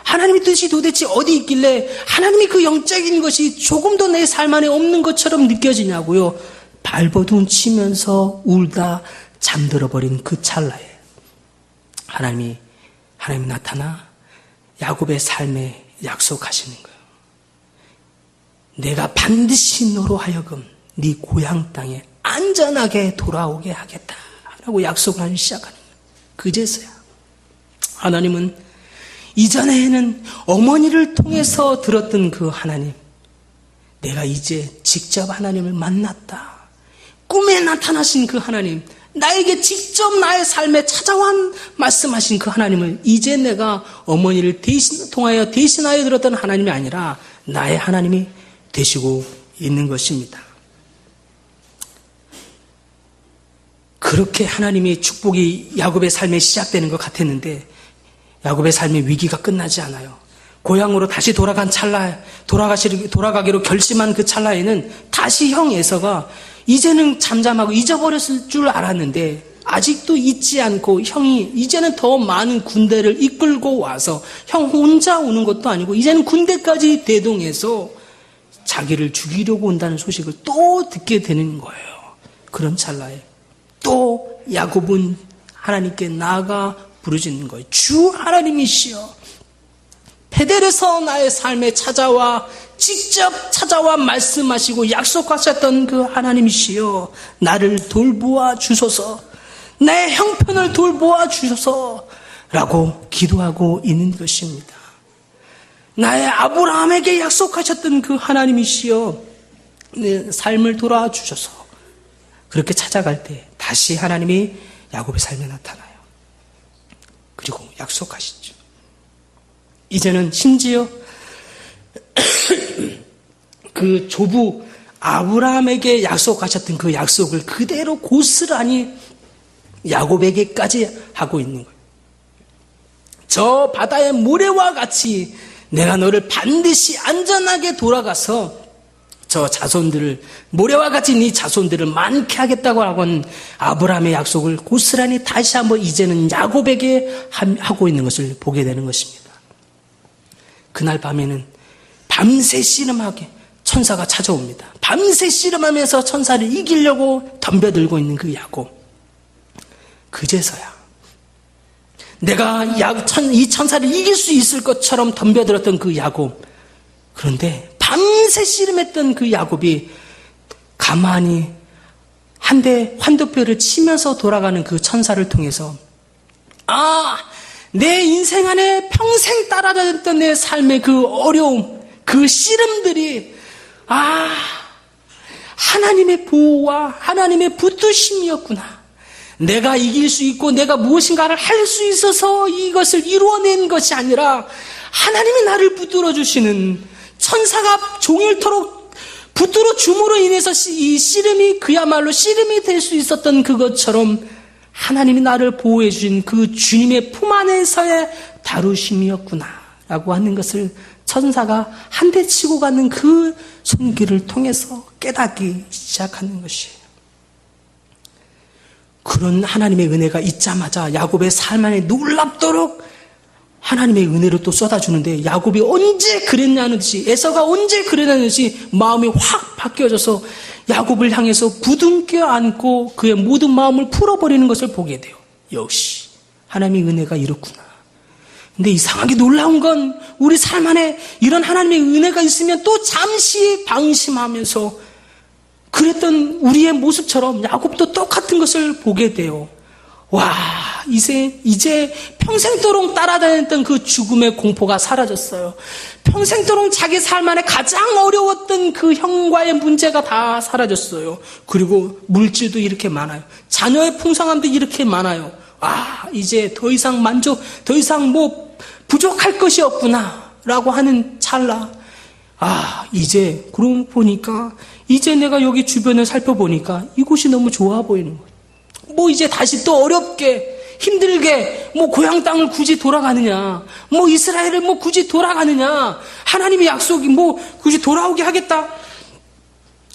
하나님의 뜻이 도대체 어디 있길래 하나님이 그 영적인 것이 조금도 내 삶 안에 없는 것처럼 느껴지냐고요. 발버둥 치면서 울다 잠들어버린 그 찰나에 하나님이 나타나 야곱의 삶에 약속하시는 거예요. 내가 반드시 너로 하여금 네 고향 땅에 안전하게 돌아오게 하겠다라고 약속을 시작하는 거예요. 그제서야 하나님은 이전에는 어머니를 통해서 들었던 그 하나님, 내가 이제 직접 하나님을 만났다. 꿈에 나타나신 그 하나님, 나에게 직접 나의 삶에 찾아와 말씀하신 그 하나님을 이제 내가 어머니를 통하여 대신하여 들었던 하나님이 아니라 나의 하나님이 되시고 있는 것입니다. 그렇게 하나님의 축복이 야곱의 삶에 시작되는 것 같았는데 야곱의 삶의 위기가 끝나지 않아요. 고향으로 다시 돌아간 찰나, 돌아가기로 결심한 그 찰나에는 다시 형 에서가 이제는 잠잠하고 잊어버렸을 줄 알았는데 아직도 잊지 않고 형이 이제는 더 많은 군대를 이끌고 와서 형 혼자 오는 것도 아니고 이제는 군대까지 대동해서 자기를 죽이려고 온다는 소식을 또 듣게 되는 거예요. 그런 찰나에 또 야곱은 하나님께 나아가 부르짖는 거예요. 주 하나님이시여, 베델에서 나의 삶에 직접 찾아와 말씀하시고 약속하셨던 그 하나님이시여, 나를 돌보아 주소서, 내 형편을 돌보아 주소서 라고 기도하고 있는 것입니다. 나의 아브라함에게 약속하셨던 그 하나님이시여, 내 삶을 돌아 주소서. 그렇게 찾아갈 때 다시 하나님이 야곱의 삶에 나타나요. 그리고 약속하시죠. 이제는 심지어 그 조부 아브라함에게 약속하셨던 그 약속을 그대로 고스란히 야곱에게까지 하고 있는 거예요. 저 바다의 모래와 같이 내가 너를 반드시 안전하게 돌아가서 저 자손들을, 모래와 같이 네 자손들을 많게 하겠다고 하는 아브라함의 약속을 고스란히 다시 한번 이제는 야곱에게 하고 있는 것을 보게 되는 것입니다. 그날 밤에는 밤새 씨름하게 천사가 찾아옵니다. 밤새 씨름하면서 천사를 이기려고 덤벼들고 있는 그 야곱. 그제서야 내가 이 천사를 이길 수 있을 것처럼 덤벼들었던 그 야곱. 그런데 밤새 씨름했던 그 야곱이 가만히 한 대 환도표를 치면서 돌아가는 그 천사를 통해서, 내 인생 안에 평생 따라다녔던 내 삶의 그 어려움, 그 씨름들이 하나님의 보호와 하나님의 붙드심이었구나. 내가 이길 수 있고 내가 무엇인가를 할 수 있어서 이것을 이루어낸 것이 아니라 하나님이 나를 붙들어 주시는, 천사가 종일토록 붙들어 줌으로 인해서 이 씨름이 그야말로 씨름이 될 수 있었던 그것처럼 하나님이 나를 보호해 주신 그 주님의 품 안에서의 다루심이었구나 라고 하는 것을 천사가 한 대 치고 가는 그 손길을 통해서 깨닫기 시작하는 것이에요. 그런 하나님의 은혜가 있자마자 야곱의 삶 안에 놀랍도록 하나님의 은혜를 또 쏟아주는데, 야곱이 언제 그랬냐는 듯이, 에서가 언제 그랬냐는 듯이 마음이 확 바뀌어져서 야곱을 향해서 부둥켜 안고 그의 모든 마음을 풀어버리는 것을 보게 돼요. 역시 하나님의 은혜가 이렇구나. 근데 이상하게 놀라운 건 우리 삶 안에 이런 하나님의 은혜가 있으면 또 잠시 방심하면서 그랬던 우리의 모습처럼 야곱도 똑같은 것을 보게 돼요. 이제 평생도록 따라다녔던 그 죽음의 공포가 사라졌어요. 평생도록 자기 삶 안에 가장 어려웠던 그 형과의 문제가 다 사라졌어요. 그리고 물질도 이렇게 많아요. 자녀의 풍성함도 이렇게 많아요. 이제 더 이상 부족할 것이 없구나 라고 하는 찰나, 이제 그러고 보니까 이제 내가 여기 주변을 살펴보니까 이곳이 너무 좋아 보이는 거예요. 이제 다시 또 어렵게 힘들게 고향 땅을 굳이 돌아가느냐, 이스라엘을 굳이 돌아가느냐, 하나님의 약속이 굳이 돌아오게 하겠다.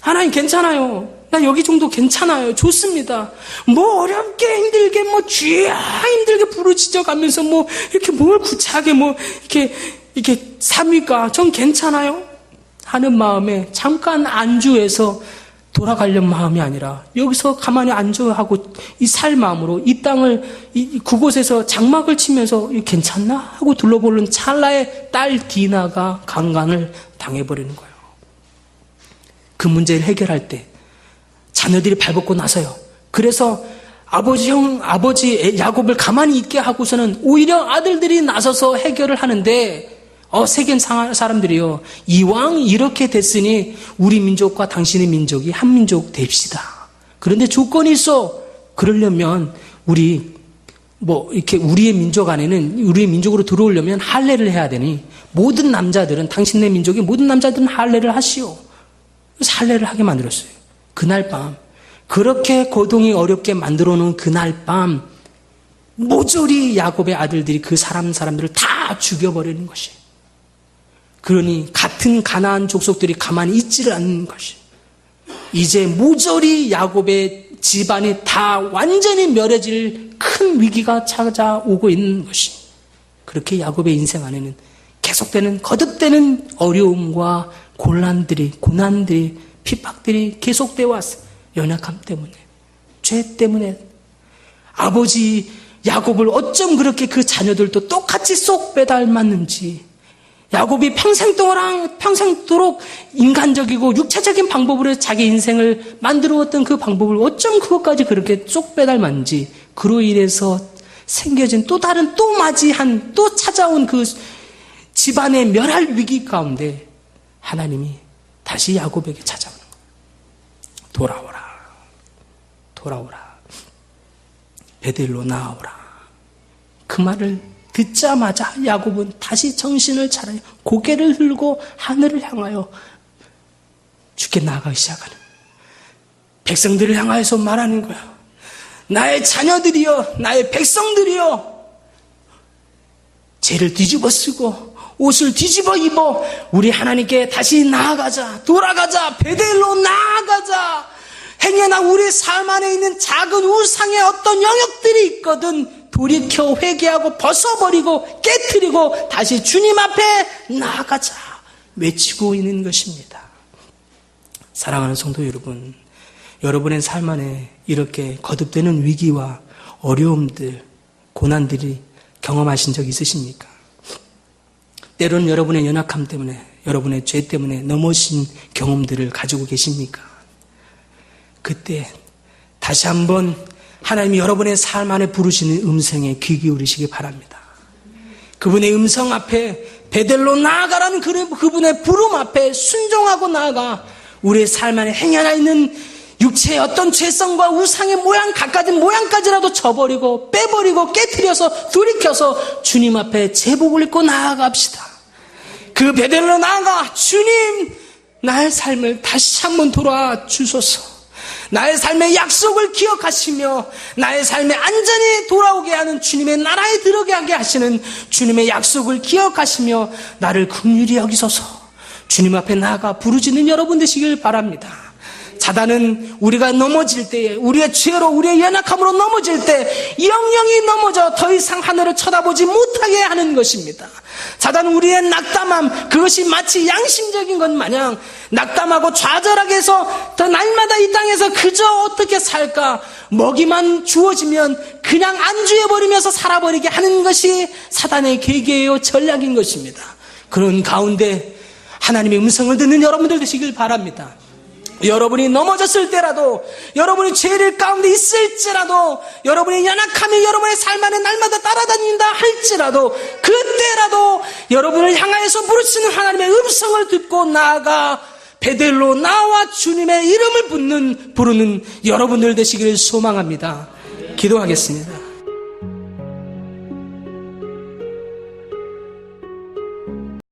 하나님 괜찮아요. 나 여기 정도 괜찮아요. 좋습니다. 어렵게 힘들게 쥐야 힘들게 부르짖어 가면서 이렇게 뭘 구차하게 이렇게 삽니까? 전 괜찮아요 하는 마음에 잠깐 안주해서 돌아가려는 마음이 아니라 여기서 가만히 안주하고 이 살 마음으로 이 땅을 그곳에서 장막을 치면서 괜찮나 하고 둘러보는 찰나에 딸 디나가 강간을 당해버리는 거예요. 그 문제를 해결할 때 자녀들이 발벗고 나서요. 그래서 아버지 야곱을 가만히 있게 하고서는 오히려 아들들이 나서서 해결을 하는데, 세겜 사람들이요, 이왕 이렇게 됐으니 우리 민족과 당신의 민족이 한 민족 됩시다. 그런데 조건이 있어. 그러려면 우리 이렇게 우리의 민족 안에는, 우리의 민족으로 들어오려면 할례를 해야 되니 모든 남자들은, 당신네 민족의 모든 남자들은 할례를 하시오. 그래서 할례를 하게 만들었어요. 그날 밤, 그렇게 고동이 어렵게 만들어 놓은 그날 밤 모조리 야곱의 아들들이 그 사람들을 다 죽여버리는 것이에요. 그러니 같은 가나안 족속들이 가만히 있지를 않는 것이, 이제 모조리 야곱의 집안이 다 완전히 멸해질 큰 위기가 찾아오고 있는 것이, 그렇게 야곱의 인생 안에는 계속되는 거듭되는 어려움과 고난들이 핍박들이 계속되어 왔어요. 연약함 때문에, 죄 때문에. 아버지 야곱을 어쩜 그렇게 그 자녀들도 똑같이 쏙 빼닮았는지, 야곱이 평생도록 인간적이고 육체적인 방법으로 자기 인생을 만들어왔던 그 방법을 어쩜 그것까지 그렇게 쏙 빼닮았는지, 그로 인해서 생겨진 또 다른 또 맞이한 또 찾아온 그 집안의 멸할 위기 가운데 하나님이 다시 야곱에게 찾아오는 거예요. 돌아오라. 베델로 나아오라. 그 말을 듣자마자 야곱은 다시 정신을 차려 고개를 들고 하늘을 향하여 주께 나아가기 시작하는, 백성들을 향하여서 말하는 거야. 나의 자녀들이여, 나의 백성들이여, 죄를 뒤집어 쓰고 옷을 뒤집어 입어 우리 하나님께 다시 나아가자, 돌아가자, 베델로 나아가자. 행여나 우리 삶 안에 있는 작은 우상의 어떤 영역들이 있거든 돌이켜 회개하고 벗어버리고 깨트리고 다시 주님 앞에 나아가자 외치고 있는 것입니다. 사랑하는 성도 여러분, 여러분의 삶 안에 이렇게 거듭되는 위기와 어려움들, 고난들이 경험하신 적 있으십니까? 때로는 여러분의 연약함 때문에, 여러분의 죄 때문에 넘어진 경험들을 가지고 계십니까? 그때 다시 한번 하나님이 여러분의 삶 안에 부르시는 음성에 귀 기울이시기 바랍니다. 그분의 음성 앞에 베델로 나아가라는 그분의 부름 앞에 순종하고 나아가 우리의 삶 안에 행여나 있는 육체의 어떤 죄성과 우상의 모양, 갖가진 모양까지라도 저버리고 빼버리고 깨트려서 돌이켜서 주님 앞에 제복을 입고 나아갑시다. 그 베델로 나아가 주님, 나의 삶을 다시 한번 돌아 주소서. 나의 삶의 약속을 기억하시며 나의 삶에 안전히 돌아오게 하는 주님의 나라에 들어가게 하시는 주님의 약속을 기억하시며 나를 긍휼히 여기소서. 주님 앞에 나아가 부르짖는 여러분 되시길 바랍니다. 사단은 우리가 넘어질 때에, 우리의 죄로, 우리의 연약함으로 넘어질 때 영영이 넘어져 더 이상 하늘을 쳐다보지 못하게 하는 것입니다. 사단은 우리의 낙담함, 그것이 마치 양심적인 것 마냥 낙담하고 좌절하게 해서 더 날마다 이 땅에서 그저 어떻게 살까, 먹이만 주어지면 그냥 안주해버리면서 살아버리게 하는 것이 사단의 계계요 전략인 것입니다. 그런 가운데 하나님의 음성을 듣는 여러분들 되시길 바랍니다. 여러분이 넘어졌을 때라도, 여러분이 죄를 가운데 있을지라도, 여러분의 연약함이 여러분의 삶 안에 날마다 따라다닌다 할지라도, 그때라도 여러분을 향하여서 부르시는 하나님의 음성을 듣고 나아가 베델로 나와 주님의 이름을 부르는 여러분들 되시기를 소망합니다. 기도하겠습니다.